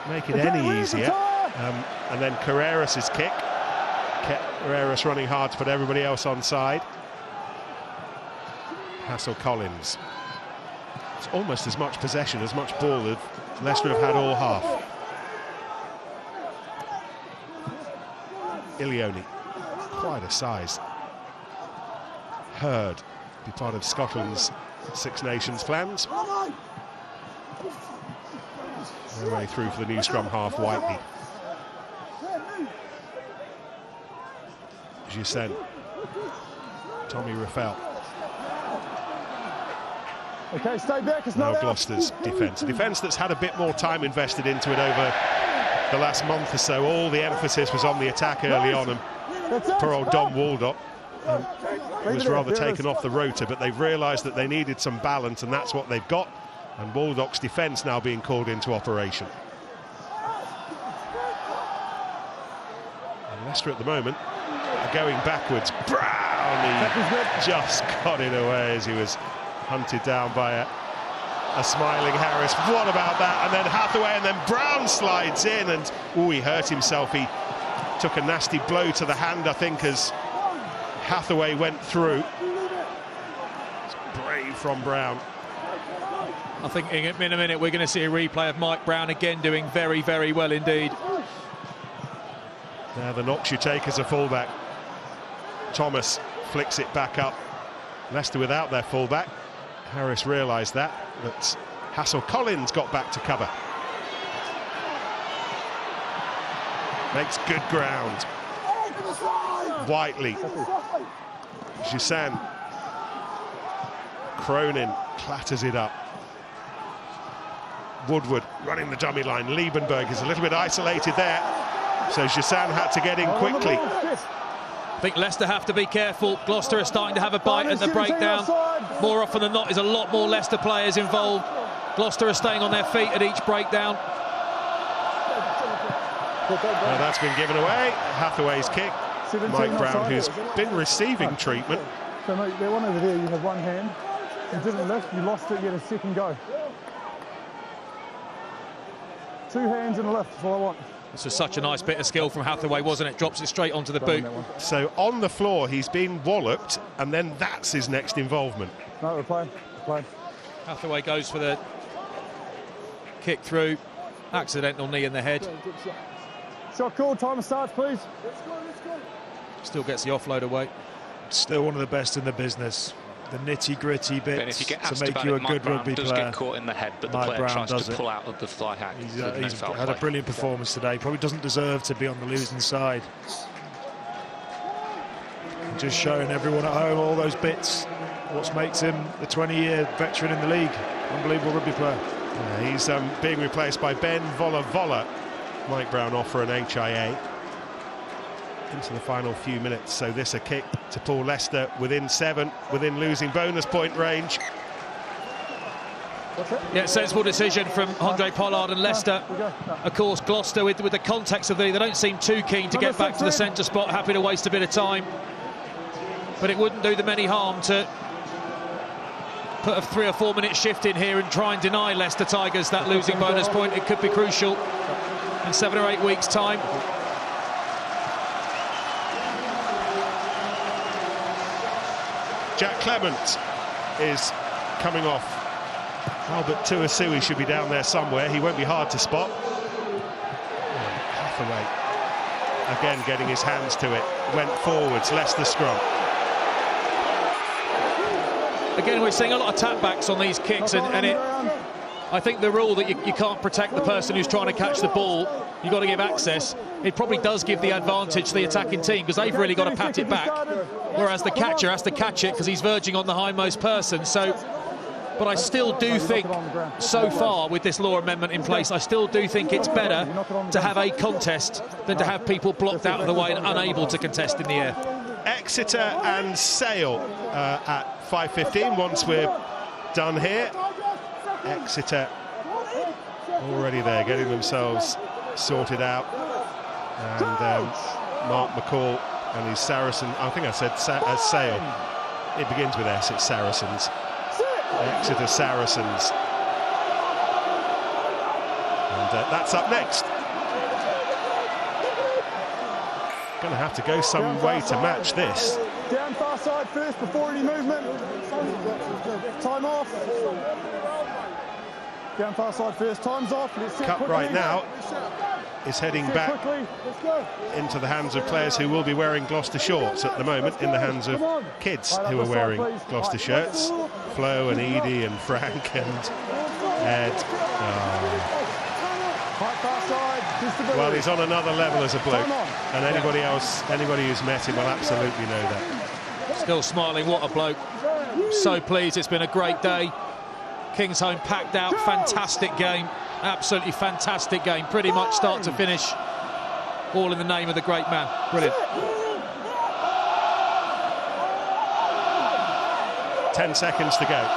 S1: make it any easier. And then Carreras' kick kept Carreras running hard to put everybody else onside. Hassel-Collins. It's almost as much possession, as much ball that Leicester have had all half. Ilioni, quite a size. Hurd, be part of Scotland's Six Nations plans. Their way through for the new scrum half, Whiteley. Gissen. Tommy Raffel.
S4: Okay, stay back. It's
S1: now
S4: not
S1: Gloucester's defence. A defence that's had a bit more time invested into it over the last month or so. All the emphasis was on the attack early on, and poor old Dom Waldock was rather taken off the rotor, but they've realised that they needed some balance, and that's what they've got. And Waldock's defence now being called into operation. And Leicester at the moment are going backwards. Brown, he just got it away as he was hunted down by a smiling Harris. What about that? And then Hathaway, and then Brown slides in, and he hurt himself. He took a nasty blow to the hand, I think, as Hathaway went through. It's brave from Brown.
S2: I think in a minute we're going to see a replay of Mike Brown again doing very, very well indeed.
S1: Now the knocks you take as a fullback. Thomas flicks it back up. Leicester without their fullback. Harris realised that, but Hassel-Collins got back to cover. Makes good ground. Whiteley. Gissen. Cronin clatters it up. Woodward running the dummy line. Liebenberg is a little bit isolated there, so Gissen had to get in quickly.
S2: I think Leicester have to be careful. Gloucester are starting to have a bite at the breakdown. More often than not, there's a lot more Leicester players involved. Gloucester are staying on their feet at each breakdown.
S1: Well, that's been given away. Hathaway's kick. Mike Brown, who's been receiving treatment.
S4: So, mate, they're one over there. You have one hand. You didn't lift, you lost it, you had a second go. 2 hands and a lift is all I want.
S2: This was such a nice bit of skill from Hathaway, wasn't it? Drops it straight onto the boot.
S1: So on the floor, he's been walloped, and then that's his next involvement.
S4: No, we're playing.
S2: Hathaway goes for the kick through. Accidental knee in the head.
S4: Shot call, timer starts, please.
S2: Still gets the offload away.
S3: Still one of the best in the business. The nitty-gritty bits
S5: and if you get asked
S3: to make
S5: about
S3: you
S5: it,
S3: a
S5: Mike
S3: good
S5: Brown
S3: rugby
S5: does
S3: player.
S5: get caught in the head, but the
S3: Mike
S5: player
S3: Brown
S5: tries to
S3: does
S5: pull out of the fly hack.
S3: He's
S5: No foul
S3: had a
S5: play.
S3: brilliant performance today. Probably doesn't deserve to be on the losing side. Just showing everyone at home all those bits. What makes him the 20-year veteran in the league. Unbelievable rugby player.
S1: Yeah, he's being replaced by Ben Vola. Mike Brown off for an HIA. Into the final few minutes, so this a kick to pull Leicester within 7, within losing bonus point range.
S2: Yeah, sensible decision from Andre Pollard and Leicester. Of course, Gloucester, with the context of they don't seem too keen to get back to the centre spot, happy to waste a bit of time. But it wouldn't do them any harm to put a 3 or 4 minute shift in here and try and deny Leicester Tigers that losing bonus point. It could be crucial in 7 or 8 weeks' time.
S1: Jack Clement is coming off. Albert Tuasui should be down there somewhere. He won't be hard to spot. Hathaway again getting his hands to it. Went forwards. Leicester scrum.
S2: Again, we're seeing a lot of tap-backs on these kicks, and I think the rule that you can't protect the person who's trying to catch the ball, you've got to give access. It probably does give the advantage to the attacking team because they've really got to pat it back, whereas the catcher has to catch it because he's verging on the hindmost person. But I still do think, so far with this law amendment in place, I still do think it's better to have a contest than to have people blocked out of the way and unable to contest in the air.
S1: Exeter and Sale at 5:15 once we're done here. Exeter already there, getting themselves sorted out. And Mark McCall and his Saracen, I think I said Sale. It begins with S, it's Saracens. Exeter Saracens. And that's up next. Going to have to go some way to match this.
S4: Down far side first before any movement. Time off. Down far side first, time's off.
S1: Cup right now is heading back into the hands of players who will be wearing Gloucester shorts at the moment, in the hands of kids who are wearing Gloucester shirts. Flo and Edie and Frank and Ed. Well, he's on another level as a bloke, and anybody who's met him will absolutely know that.
S2: Still smiling, what a bloke. So pleased, it's been a great day. Kingsholm packed out, fantastic game, absolutely fantastic game, pretty much start to finish, all in the name of the great man. Brilliant.
S1: 10 seconds to go.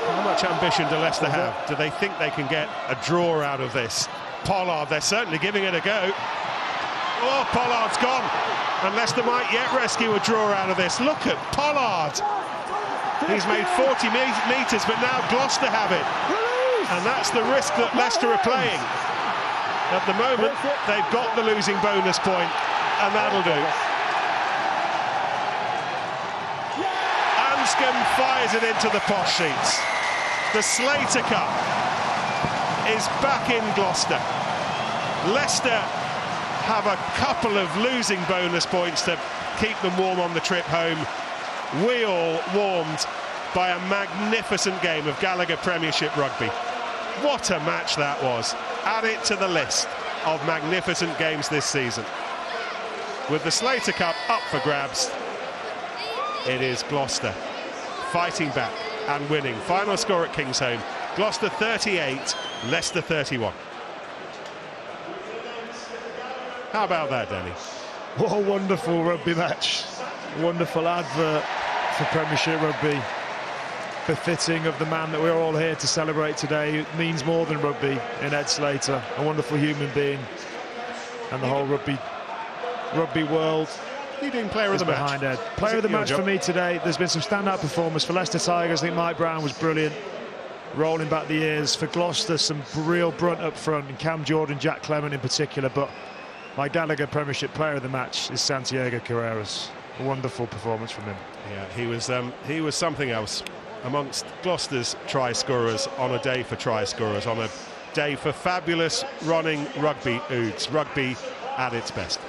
S1: How much ambition do Leicester have? Do they think they can get a draw out of this? Pollard, they're certainly giving it a go. Oh, Pollard's gone, and Leicester might yet rescue a draw out of this. Look at Pollard. He's made 40 metres, but now Gloucester have it. And that's the risk that Leicester are playing. At the moment, they've got the losing bonus point, and that'll do. Anscombe fires it into the posh seats. The Slater Cup is back in Gloucester. Leicester have a couple of losing bonus points to keep them warm on the trip home. We all warmed by a magnificent game of Gallagher Premiership Rugby. What a match that was. Add it to the list of magnificent games this season. With the Slater Cup up for grabs, it is Gloucester fighting back and winning. Final score at Kingsholm, Gloucester 38, Leicester 31. How about that, Danny?
S3: What a wonderful rugby match. Wonderful advert for Premiership Rugby. Befitting of the man that we're all here to celebrate today. It means more than rugby in Ed Slater. A wonderful human being. And the whole rugby world.
S1: Leading player of the match.
S3: Behind Ed. Player of the match for me today. There's been some standout performers. For Leicester Tigers, I think Mike Brown was brilliant. Rolling back the ears. For Gloucester, some real brunt up front. And Cam Jordan, Jack Clement in particular. But my Gallagher Premiership player of the match is Santiago Carreras. A wonderful performance from him.
S1: Yeah, he was something else amongst Gloucester's try scorers on a day for try scorers, on a day for fabulous running rugby oods, rugby at its best.